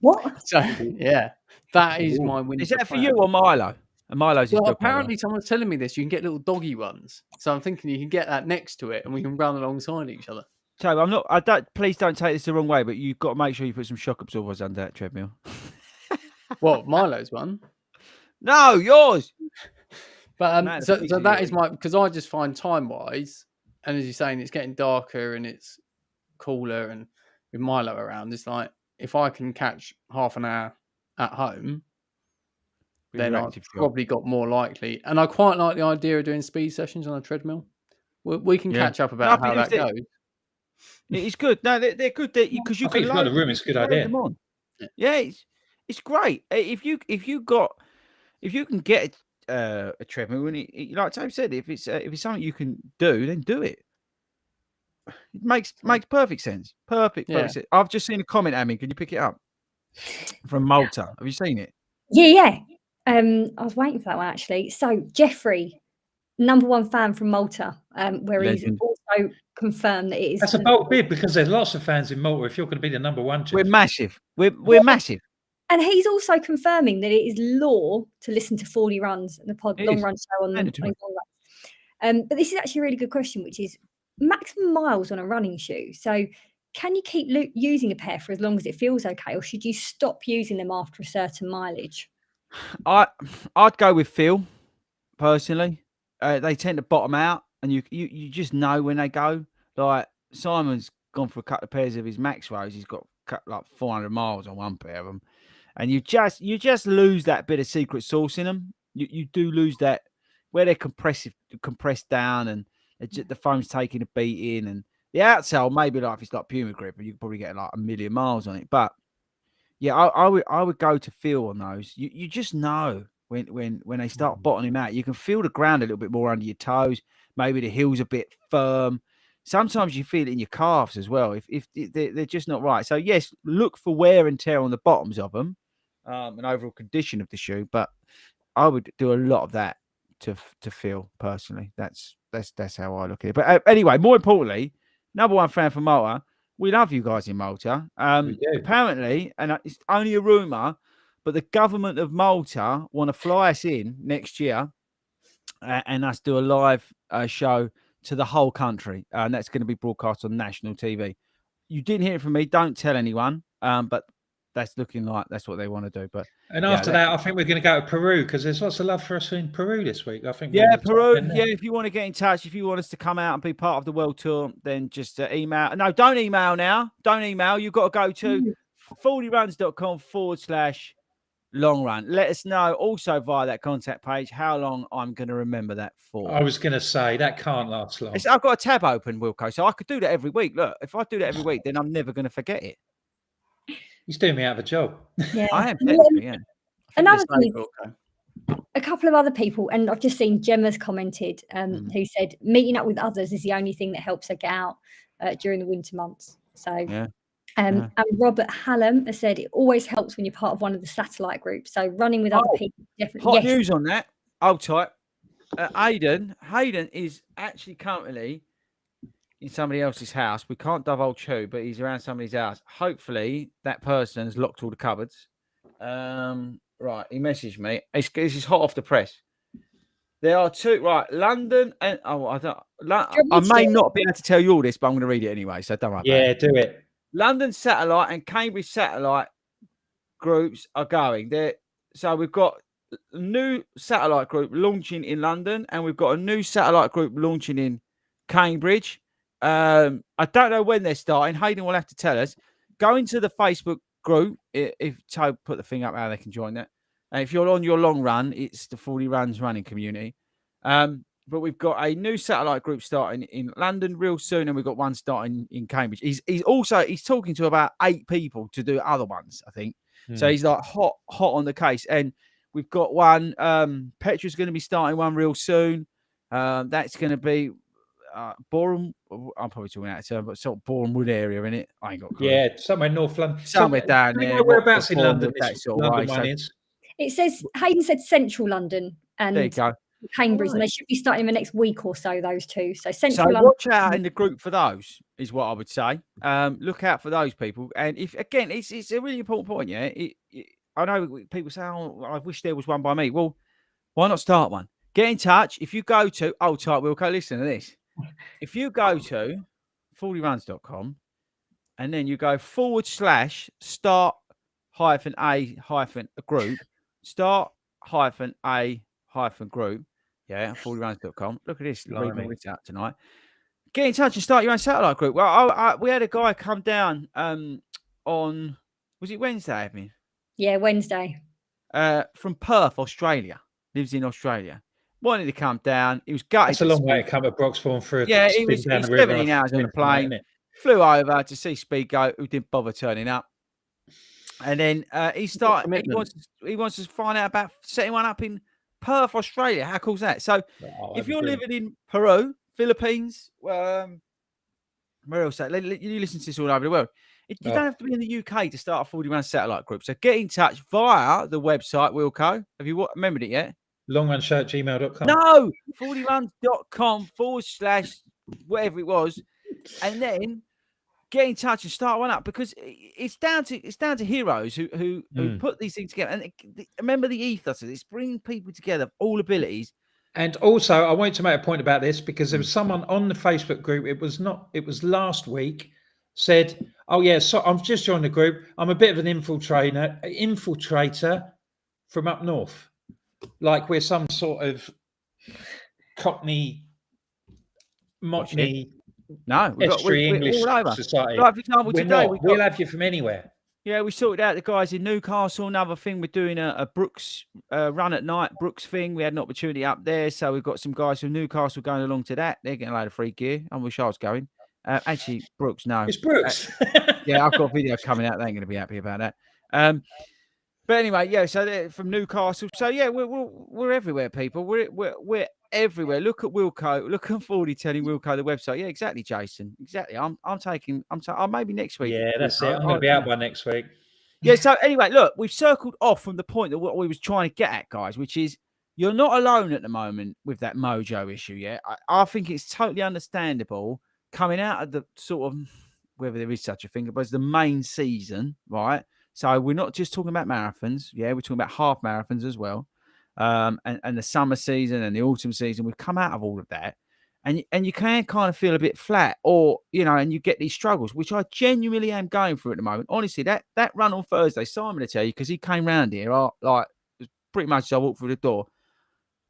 What? So yeah, that is my winter. Is that for plan. you or Milo? And Milo's his Well, dog. apparently someone's telling me this. You can get little doggy ones. So I'm thinking you can get that next to it, and we can run alongside each other. Tobe, I'm not. I don't. Please don't take this the wrong way, but you've got to make sure you put some shock absorbers under that treadmill. What, Milo's one? No, yours. But so that is my, because I just find time wise, and as you're saying, it's getting darker and it's cooler, and with Milo around, it's like if I can catch half an hour at home, then I've probably got more likely. And I quite like the idea of doing speed sessions on a treadmill. We can catch up about how that goes. It's good. No, they're good because you can. Got the room. It's a good idea. Yeah, it's great. If you can get a treadmill, and like Tobe said, if it's something you can do, then do it. It makes perfect sense. Perfect sense. I've just seen a comment, Amy. Can you pick it up? From Malta. Have you seen it? Yeah. I was waiting for that one actually. So Jeffrey, #1 fan from Malta, where Legend. He's also confirmed that it is. That's a bold bid because there's lots of fans in Malta. If you're going to be the #1, Jeff. We're massive. We're massive. And he's also confirming that it is law to listen to 40 runs and the long run show on the but this is actually a really good question, which is maximum miles on a running shoe. So can you keep using a pair for as long as it feels okay, or should you stop using them after a certain mileage? I'd go with feel, personally. They tend to bottom out, and you just know when they go. Like Simon's gone for a couple of pairs of his Maxrows. He's got like 400 miles on one pair of them, and you just lose that bit of secret sauce in them. You do lose that where they're compressed down, and the foam's taking a beating, and the outsole maybe like if it's like Puma grip, you could probably get like 1,000,000 miles on it. But yeah, I would go to feel on those. You just know when they start bottoming out, you can feel the ground a little bit more under your toes. Maybe the heel's a bit firm. Sometimes you feel it in your calves as well if they're just not right. So yes, look for wear and tear on the bottoms of them, and overall condition of the shoe. But I would do a lot of that to feel personally. That's how I look at it. But anyway, more importantly, #1 fan from Malta. We love you guys in Malta. Apparently, and it's only a rumor, but the government of Malta want to fly us in next year and us do a live show to the whole country. And that's going to be broadcast on national TV. You didn't hear it from me. Don't tell anyone. But that's looking like that's what they want to do. But after that, I think we're going to go to Peru because there's lots of love for us in Peru this week. I think. Yeah, Peru. Yeah, if you want to get in touch, if you want us to come out and be part of the world tour, then just email. No, don't email now. Don't email. You've got to go to fordyruns.com/long run. Let us know also via that contact page how long I'm going to remember that for. I was going to say that can't last long. I've got a tab open, Wilco, so I could do that every week. Look, if I do that every week, then I'm never going to forget it. He's doing me out of a job. Yeah, I am. Yeah. Another thing is, a couple of other people, and I've just seen Gemma's commented, who said meeting up with others is the only thing that helps her get out during the winter months. So, and Robert Hallam has said it always helps when you're part of one of the satellite groups. So running with other people, definitely. Hot news on that. Hold tight. Hayden is actually currently in somebody else's house. We can't divulge who, but he's around somebody's house. Hopefully that person has locked all the cupboards. Right, he messaged me. This is hot off the press. There are two, right, London and I may not be able to tell you all this, but I'm going to read it anyway, so don't worry about it. Yeah, do it. London Satellite and Cambridge Satellite groups are going there. So we've got a new satellite group launching in London, and we've got a new satellite group launching in Cambridge. I don't know when they're starting. Hayden will have to tell us. Go into the Facebook group. If Tobe put the thing up, how they can join that. And if you're on your long run, it's the 40 Runs running community. but we've got a new satellite group starting in London real soon, and we've got one starting in Cambridge. He's talking to about 8 people to do other ones, I think. So he's like hot on the case. And we've got one. Petra's going to be starting one real soon. That's going to be Boreham. I'm probably talking out of turn, but sort of Boreham Wood area, in it. I ain't got a clue. Yeah, somewhere North London. Somewhere down there. Whereabouts in London this London one is? It says Hayden said Central London and there you go. Cambridge, and they should be starting in the next week or so. Those two. So Central. So London. watch out in the group for those. Is what I would say. Look out for those people. And if again, it's a really important point. Yeah. I know people say, "Oh, I wish there was one by me." Well, why not start one? Get in touch. If you go to Wilco, listen to this. If you go to FORDYruns.com and then you go / start - group, start - group, yeah, FORDYruns.com. Look at this, reading all this out tonight. Get in touch and start your own satellite group. Well, we had a guy come down on, was it Wednesday, Admin? Yeah, Wednesday. From Perth, Australia. Lives in Australia. Wanted to come down. He was gutted. It's a long way to come to Broxbourne for a yeah, spin down the river. 17 hours on the plane. Flew over to see Speedgoat, who didn't bother turning up. And then he wants to find out about setting one up in Perth, Australia. How cool is that? So if you're living in Peru, Philippines, where else? You listen to this all over the world. You don't have to be in the UK to start a 40 Run satellite group. So get in touch via the website, Wilco. Have you remembered it yet? Longrunshow@gmail.com. No, 40runs.com / whatever it was. And then get in touch and start one up, because it's down to heroes who put these things together. And remember the ethos of this, bringing people together of all abilities. And also, I wanted to make a point about this, because there was someone on the Facebook group. It was last week. Said, "Oh yeah, so I've just joined the group. I'm a bit of an infiltrator from up north, like we're some sort of Cockney, Mockney." No, we're English all over society. Like, for example, today we'll have you from anywhere. Yeah, we sorted out the guys in Newcastle. Another thing, we're doing a Brooks run at night, Brooks thing. We had an opportunity up there, so we've got some guys from Newcastle going along to that. They're getting a load of free gear. I wish I was going. Actually, Brooks, no. It's Brooks. Yeah, I've got a video coming out. They ain't going to be happy about that. But anyway, yeah. So they're from Newcastle. So yeah, we're everywhere, people. We're everywhere. Look at Wilco. Look at 40 telling Wilco the website. Yeah, exactly, Jason. Exactly. I'm maybe next week. Yeah, that's it. I'm going to be out by next week. Yeah. So anyway, look, we've circled off from the point that what we was trying to get at, guys, which is you're not alone at the moment with that Mojo issue. Yeah, I think it's totally understandable coming out of the sort of, whether there is such a thing, but it's the main season, right? So we're not just talking about marathons. Yeah, we're talking about half marathons as well. And the summer season and the autumn season. We've come out of all of that. And you can kind of feel a bit flat, or, and you get these struggles, which I genuinely am going through at the moment. Honestly, that run on Thursday, Simon will tell you, because he came round here, pretty much I walked through the door.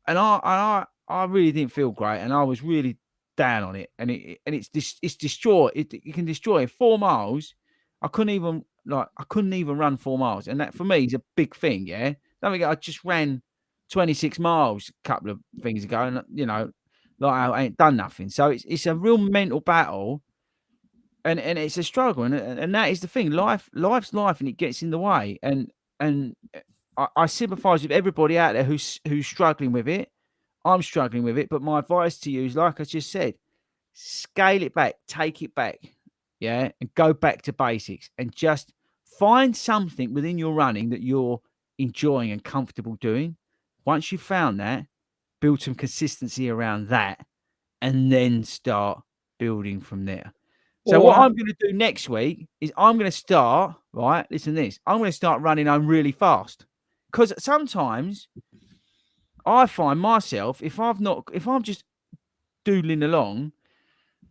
And I really didn't feel great. And I was really down on it, and it's destroyed. It can destroy in 4 miles. I couldn't even run 4 miles, and that for me is a big thing. Yeah, don't forget, I just ran 26 miles a couple of things ago, and I ain't done nothing. So it's a real mental battle, and it's a struggle, and that is the thing. Life's life, and it gets in the way. And I sympathise with everybody out there who's struggling with it. I'm struggling with it, but my advice to you is, like I just said, scale it back, take it back, yeah, and go back to basics, and just find something within your running that you're enjoying and comfortable doing. Once you've found that, build some consistency around that, and then start building from there. So what I'm going to do next week is I'm going to start, right, listen to this, I'm going to start running home really fast, because sometimes I find myself, if I'm just doodling along,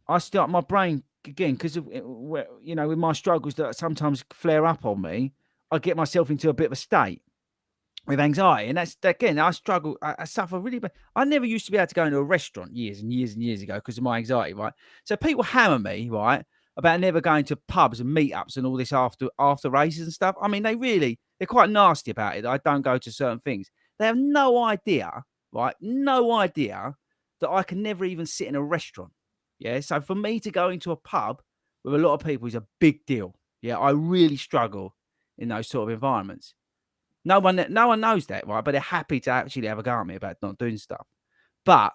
I start my brain again, because of, with my struggles that sometimes flare up on me, I get myself into a bit of a state with anxiety. And that's, again, I struggle, I suffer really bad. I never used to be able to go into a restaurant years and years and years ago because of my anxiety, right? So people hammer me, right, about never going to pubs and meetups and all this after races and stuff. I mean, they're quite nasty about it. I don't go to certain things. They have no idea, right? No idea that that I can never even sit in a restaurant. Yeah. So for me to go into a pub with a lot of people is a big deal. Yeah. I really struggle in those sort of environments. No one knows that, right? But they're happy to actually have a go at me about not doing stuff. But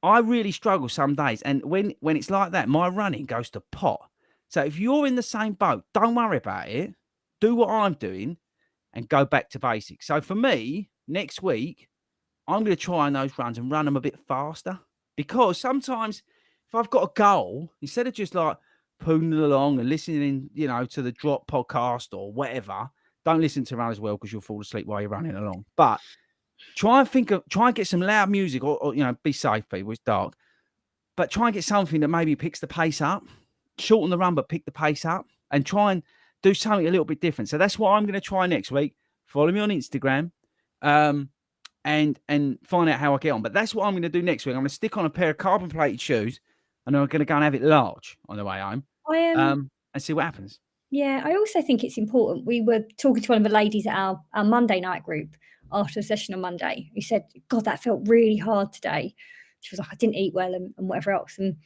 I really struggle some days. And when it's like that, my running goes to pot. So if you're in the same boat, don't worry about it. Do what I'm doing and go back to basics. So for me, next week, I'm going to try on those runs and run them a bit faster, because sometimes if I've got a goal, instead of just like poodling along and listening, to the Drop podcast or whatever, don't listen to run as well because you'll fall asleep while you're running along. But try and get some loud music or be safe, people. It's dark, but try and get something that maybe picks the pace up, shorten the run, but pick the pace up, and try and do something a little bit different. So that's what I'm going to try next week. Follow me on Instagram. And find out how I get on. But that's what I'm going to do next week. I'm going to stick on a pair of carbon plated shoes, and then I'm going to go and have it large on the way home, and see what happens. Yeah, I also think it's important. We were talking to one of the ladies at our Monday night group after a session on Monday, who said, God, that felt really hard today. She was like, I didn't eat well and whatever else. And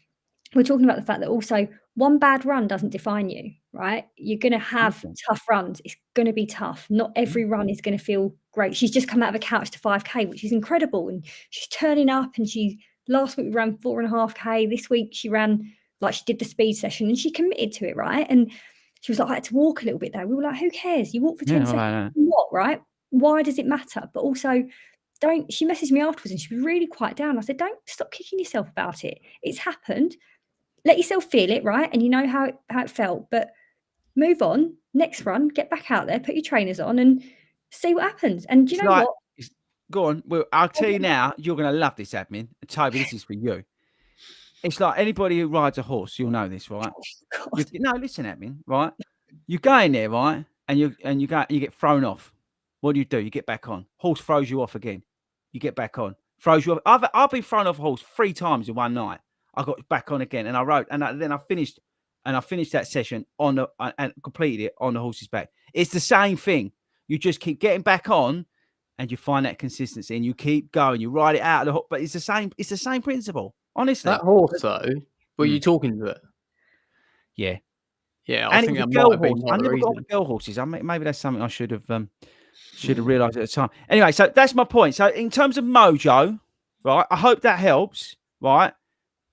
we're talking about the fact that also one bad run doesn't define you, right? You're going to have tough runs. It's going to be tough. Not every run is going to feel great. She's just come out of a couch to 5K, which is incredible. And she's turning up, and last week we ran 4.5K. This week she ran, like, she did the speed session and she committed to it, right? And she was like, I had to walk a little bit though. We were like, who cares? You walk for 10 seconds. What, right? Why does it matter? But also, she messaged me afterwards and she was really quite down. I said, don't stop kicking yourself about it. It's happened. Let yourself feel it, right? And you know how it felt, but move on. Next run, get back out there, put your trainers on and see what happens. And do you know what? Go on. Well, I'll tell you now, you're going to love this, admin. Toby, this is for you. It's like anybody who rides a horse, you'll know this, right? No, listen, admin, right? You go in there, right? And you get thrown off. What do? You get back on. Horse throws you off again. You get back on. Throws you off. I've been thrown off a horse 3 times in one night. I got back on again, and I rode, and then I finished that session and completed it on the horse's back. It's the same thing. You just keep getting back on, and you find that consistency, and you keep going. You ride it out of the horse, but it's the same. It's the same principle. Honestly, that horse though. Were you talking to it? Yeah. Yeah, I think that might have been. I never got the girl horses. Maybe that's something I should have realised at the time. Anyway, so that's my point. So in terms of Mojo, right? I hope that helps, right?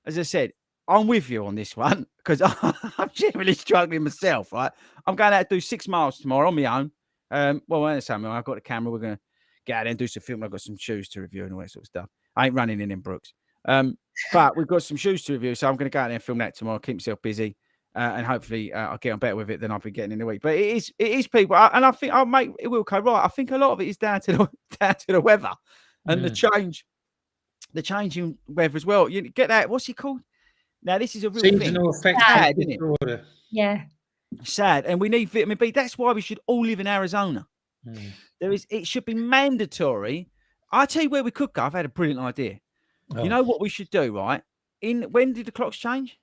As I said, I'm with you on this one because I'm generally struggling myself, right? I'm going out to do 6 miles tomorrow on my own. I've got the camera. We're going to get out there and do some filming. I've got some shoes to review and all that sort of stuff. I ain't running in Brooks. But we've got some shoes to review, so I'm going to go out there and film that tomorrow, keep myself busy, and hopefully I'll get on better with it than I've been getting in the week. But it is people, and I think I'll make it will go right. I think a lot of it is down to the weather and the changing weather as well. You get that? What's it called? Now this is a real seasonal affective disorder. Yeah, sad, and we need vitamin B. That's why we should all live in Arizona. It should be mandatory. I tell you where we could go. I've had a brilliant idea. You know what we should do, right? When did the clocks change?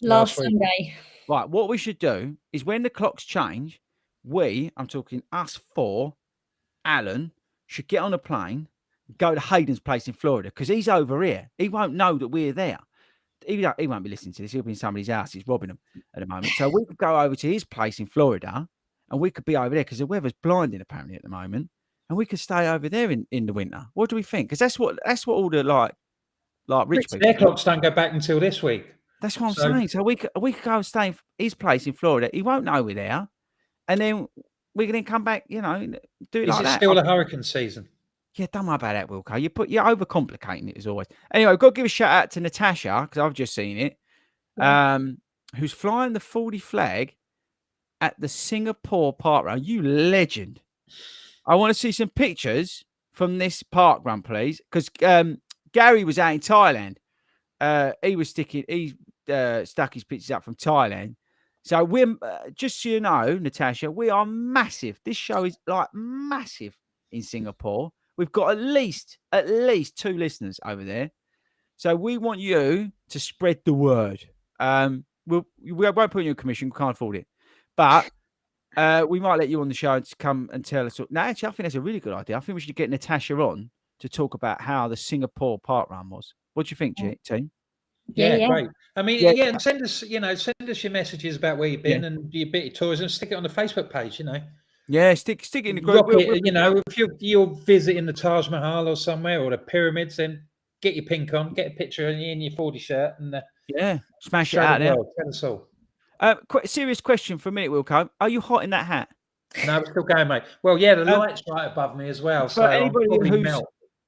Last Sunday. Right. What we should do is when the clocks change, I'm talking us 4, Alan, should get on a plane, go to Hayden's place in Florida, because he's over here. He won't know that we're there. He won't be listening to this. He'll be in somebody's house. He's robbing them at the moment. So we could go over to his place in Florida, and we could be over there because the weather's blinding apparently at the moment, and we could stay over there in the winter. What do we think? Because that's what all the like rich people. Their clocks don't go back until this week. That's what I'm saying. So we could go and stay in his place in Florida. He won't know we're there, and then we can then come back. Do it like that. Is it still the hurricane season? Yeah, don't worry about that, Wilco. You're overcomplicating it as always. Anyway, I've got to give a shout out to Natasha because I've just seen it. Who's flying the FORDY flag at the Singapore park run? You legend. I want to see some pictures from this park run, please, because Gary was out in Thailand. He stuck his pictures up from Thailand. So we're just so you know, Natasha, we are massive. This show is like massive in Singapore. We've got at least 2 listeners over there. So we want you to spread the word. We won't put you in commission. We can't afford it. But we might let you on the show to come and tell us. No, actually, I think that's a really good idea. I think we should get Natasha on to talk about how the Singapore park run was. What do you think, team? Yeah, great. I mean, Yeah. send us your messages about where you've been and your bit of tours, and stick it on the Facebook page. Yeah, stick it in the group. If you're visiting the Taj Mahal or somewhere, or the pyramids, then get your pink on, get a picture in your 40 shirt, and smash it out there. Tell us all. Serious question for a minute, Wilco. Are you hot in that hat? No, we're still going, mate. Well, yeah, the light's right above me as well. So anybody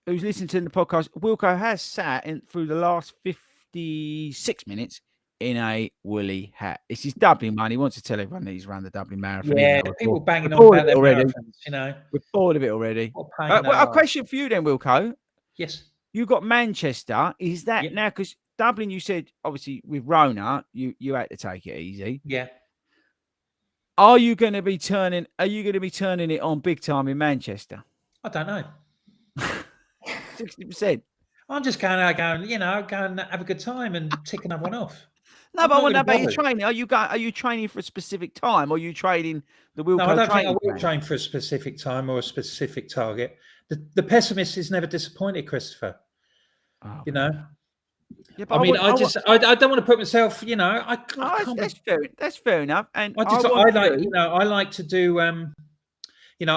who's listening to the podcast, Wilco has sat through the last 56 minutes in a woolly hat. It's his Dublin man. He wants to tell everyone that he's run the Dublin Marathon. Yeah, people banging on about their marathons, We're bored of it already. A question for you then, Wilco. Yes. You got Manchester. Is that now, because Dublin, you said, obviously, with Rona, you had to take it easy. Yeah. Are you going to be turning it on big time in Manchester? I don't know. 60%. I'm just going and have a good time and tick another one off. No, but I want to know about your training. Are you training for a specific time, or are you training the Wilco? No, I don't think I will train for a specific time or a specific target. The pessimist is never disappointed, Christopher. Oh, Yeah, but I mean, I don't want to put myself. That's fair enough. And I like to do. I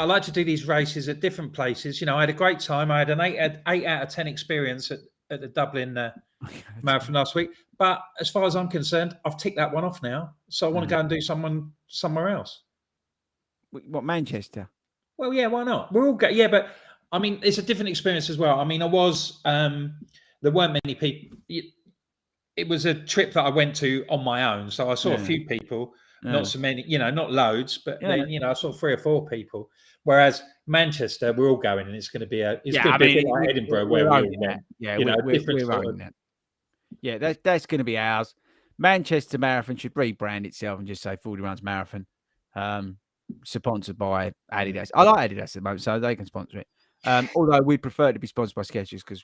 like to do these races at different places. I had a great time. I had an 8 out of 10 experience at the Dublin marathon last week. But as far as I'm concerned, I've ticked that one off now. So I want to go and do somewhere else. What, Manchester? Well, yeah, why not? We're all yeah, but I mean, it's a different experience as well. I mean, I was there weren't many people. It was a trip that I went to on my own, so I saw a few people. Not so many, not loads, but then I saw 3 or 4 people. Whereas Manchester, we're all going, and it's going to be a bit like Edinburgh, where we're different. Yeah, that's going to be ours. Manchester Marathon should rebrand itself and just say 40 Runs Marathon. Sponsored by Adidas. I like Adidas at the moment, so they can sponsor it. Although we prefer to be sponsored by Skechers because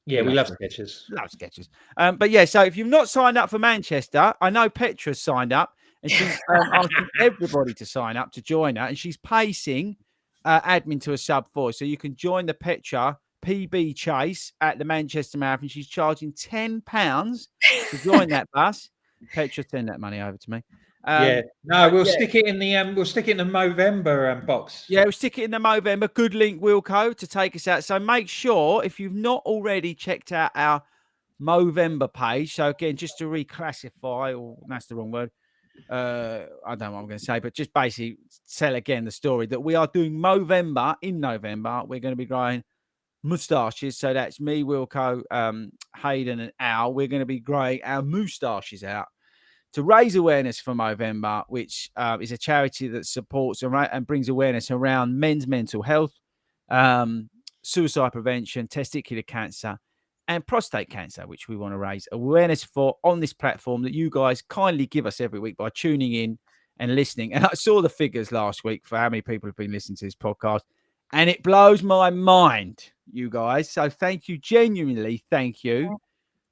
we love Skechers. Love Skechers. But yeah, so if you've not signed up for Manchester, I know Petra's signed up. And she's asking everybody to sign up to join her. And she's pacing admin to a sub-4. So you can join the Petra PB chase at the Manchester Marathon. She's charging £10 to join that bus. Petra, send that money over to me. We'll stick it in the Movember box. Yeah, we'll stick it in the Movember. Good link, Wilco, to take us out. So make sure, if you've not already checked out our Movember page. So again, just to reclassify, or that's the wrong word. I don't know what I'm going to say, but just basically tell again the story that we are doing Movember in November. We're going to be growing moustaches. So that's me, Wilco, Hayden, and Al. We're going to be growing our moustaches out to raise awareness for Movember, which is a charity that supports and brings awareness around men's mental health, suicide prevention, testicular cancer, and prostate cancer, which we want to raise awareness for on this platform that you guys kindly give us every week by tuning in and listening. And I saw the figures last week for how many people have been listening to this podcast, and it blows my mind, you guys. So thank you, genuinely thank you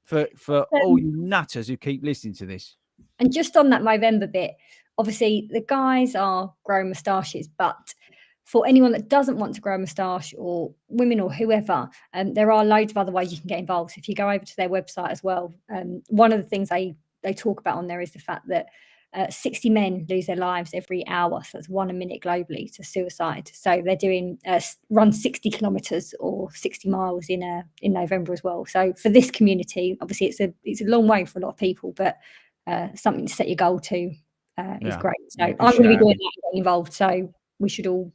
for all you nutters who keep listening to this. And just on that Movember bit, obviously the guys are growing moustaches, but for anyone that doesn't want to grow a moustache, or women or whoever, there are loads of other ways you can get involved. So if you go over to their website as well, one of the things they talk about on there is the fact that 60 men lose their lives every hour. So that's 1 a minute globally to suicide. So they're doing run 60 kilometers or 60 miles in November as well. So for this community, obviously it's a long way for a lot of people, but something to set your goal to is great. So I'm going to be doing that and getting involved. So we should all.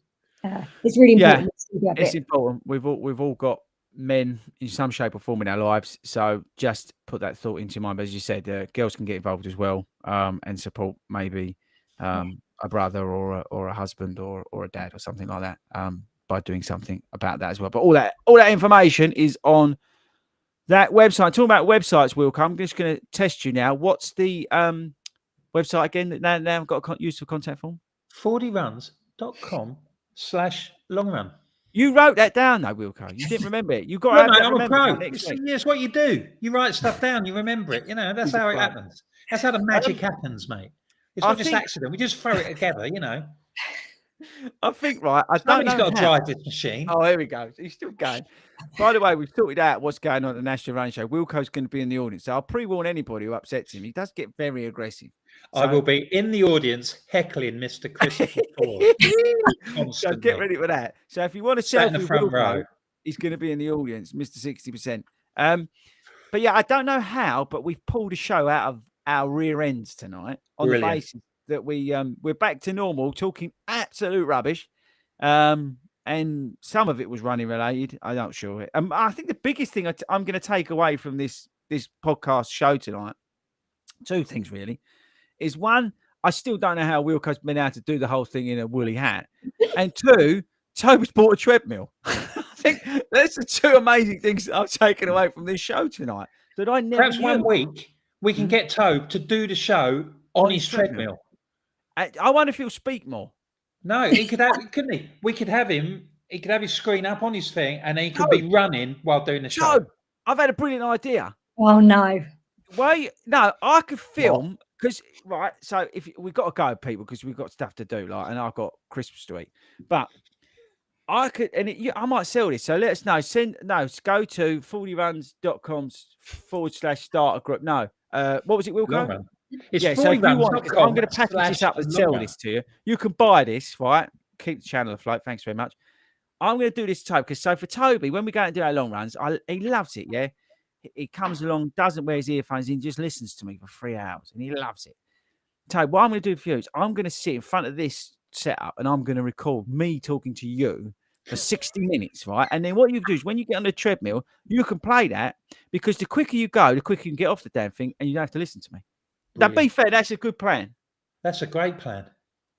It's really important. It's important. We've all got men in some shape or form in our lives, so just put that thought into your mind. But as you said, girls can get involved as well, and support maybe a brother or a husband or a dad or something like that, by doing something about that as well. But all that information is on that website. Talking about websites, Wilco, I'm just going to test you now. What's the website again that now I've got a useful contact form? FORDYruns.com/longrun. You wrote that down, though, Wilco. You didn't remember it. You got. I'm a pro. It's what you do. You write stuff down. You remember it. That's how it happens. That's how the magic happens, mate. It's not just accident. We just throw it together. I think, right, I don't Somebody's know got to how. drive this machine. Oh, here we go. He's still going. By the way, we've sorted out what's going on at the National Running Show. Wilco's going to be in the audience. So I'll pre-warn anybody who upsets him. He does get very aggressive. So... I will be in the audience heckling Mr. Christopher Ford constantly. So get ready for that. So if you want to Sat in the selfie front Wilco, row, he's going to be in the audience, Mr. 60%. But yeah, I don't know how, but we've pulled a show out of our rear ends tonight on the basis that we're back to normal, talking absolute rubbish. And some of it was running related. I'm not sure. I think the biggest thing I'm going to take away from this podcast show tonight, two things really, is one, I still don't know how Wilco's been able to do the whole thing in a woolly hat, and two, Toby's bought a treadmill. I think that's the two amazing things that I've taken away from this show tonight. That I never perhaps knew. 1 week we can get Tobe to do the show on his treadmill. I wonder if he'll speak more. No, he could have, couldn't he? We could have him. He could have his screen up on his thing, and he could be running while doing the show. I've had a brilliant idea. Oh no! Wait, no, I could film because right. So if we've got to go, people, because we've got stuff to do, like, and I've got Christmas to eat. But I could, and I might sell this. So let us know. Go to fordyruns.com/start a group. No, what was it, Wilco? It's so if you want, I'm going to package this up and sell this to you. You can buy this, right? Keep the channel afloat. Thanks very much. I'm going to do this to Toby because for Toby, when we go and do our long runs, he loves it. Yeah, he comes along, doesn't wear his earphones, and just listens to me for 3 hours, and he loves it. Toby, what I'm going to do for you is I'm going to sit in front of this setup and I'm going to record me talking to you for 60 minutes, right? And then what you do is when you get on the treadmill, you can play that because the quicker you go, the quicker you can get off the damn thing, and you don't have to listen to me. Now, be fair, that's a good plan. That's a great plan.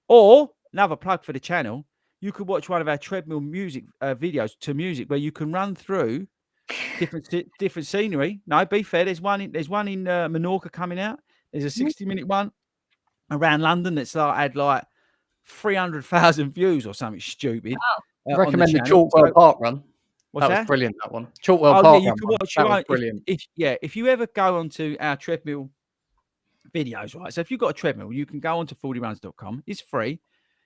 Or another plug for the channel, you could watch one of our treadmill music videos to music where you can run through different scenery. No, be fair. There's one in Menorca coming out. There's a 60-minute one around London that's had like 300,000 views or something stupid. I recommend the Chalkwell Park run. That was brilliant. That one, Chalkwell Park. Yeah, you can watch. That was brilliant. If you ever go onto our treadmill videos, right? So if you've got a treadmill, you can go onto fordyruns.com. It's free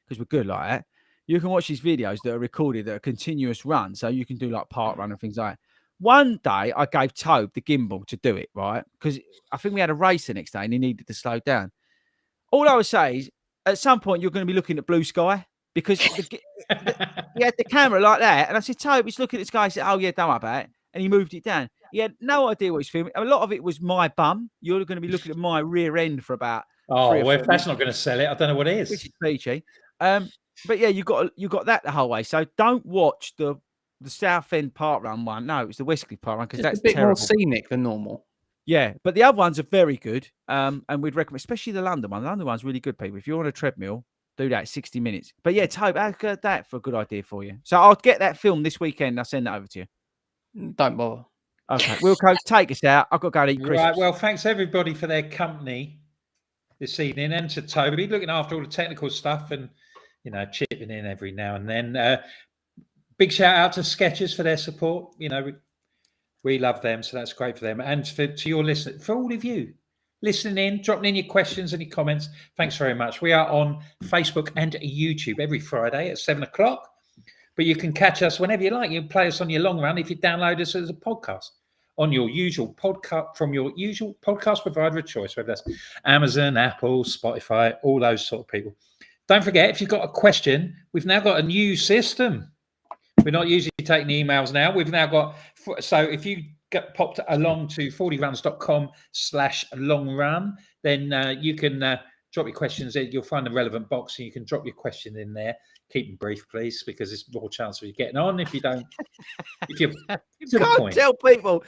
because we're good like that. You can watch these videos that are recorded that are continuous run. So you can do like park run and things like that. One day I gave Tobe the gimbal to do it, right? Because I think we had a race the next day and he needed to slow down. All I would say is at some point you're going to be looking at blue sky because he had the camera like that. And I said, Tobe, he's looking at the sky. He said, oh yeah, don't worry about it. And he moved it down. He had no idea what he's filming. A lot of it was my bum. You're going to be looking at my rear end for about. Oh, well, if that's not going to sell it, I don't know what it is. Which is peachy. But yeah, you got that the whole way. So don't watch the Southend Park Run one. No, it's the Westley Park Run because that's a bit terrible. more scenic than normal. Yeah, but the other ones are very good. And we'd recommend, especially the London one. The London one's really good, people. If you're on a treadmill, do that 60 minutes. But yeah, Tobe, I've got that for a good idea for you. So I'll get that film this weekend. I'll send that over to you. Don't bother. Okay, Wilco, take us out. I've got to go and eat Christmas. Right, well, thanks everybody for their company this evening, and to Toby looking after all the technical stuff and chipping in every now and then. Big shout out to Skechers for their support. We love them, so that's great for them. And to your listen, for all of you listening in, dropping in your questions and your comments, thanks very much. We are on Facebook and YouTube every Friday at 7:00. But you can catch us whenever you like. You can play us on your long run if you download us as a podcast on your usual podcast from your usual podcast provider of choice, whether that's Amazon, Apple, Spotify, all those sort of people. Don't forget, if you've got a question, we've now got a new system. We're not usually taking emails now. We've now got, so if you get popped along to fordyruns.com/longrun, then you can drop your questions in. You'll find the relevant box and you can drop your question in there. Keep them brief, please, because there's more chance of you getting on if you don't. If you can't tell people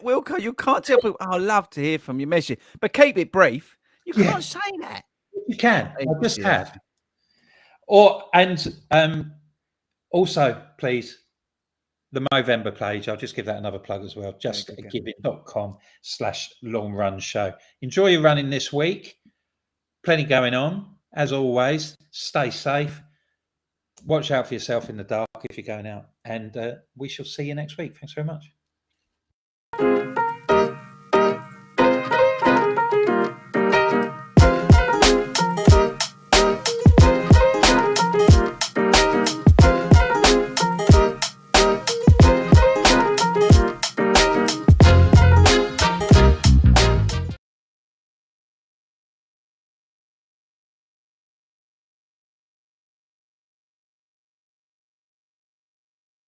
Wilco, you can't tell people. Oh, I'd love to hear from your message, but keep it brief. You can't say that. You can. I just have. Also, please, the Movember page. I'll just give that another plug as well. Just giving.com/longrun-show. Enjoy your running this week. Plenty going on. As always, stay safe. Watch out for yourself in the dark if you're going out. And we shall see you next week. Thanks very much.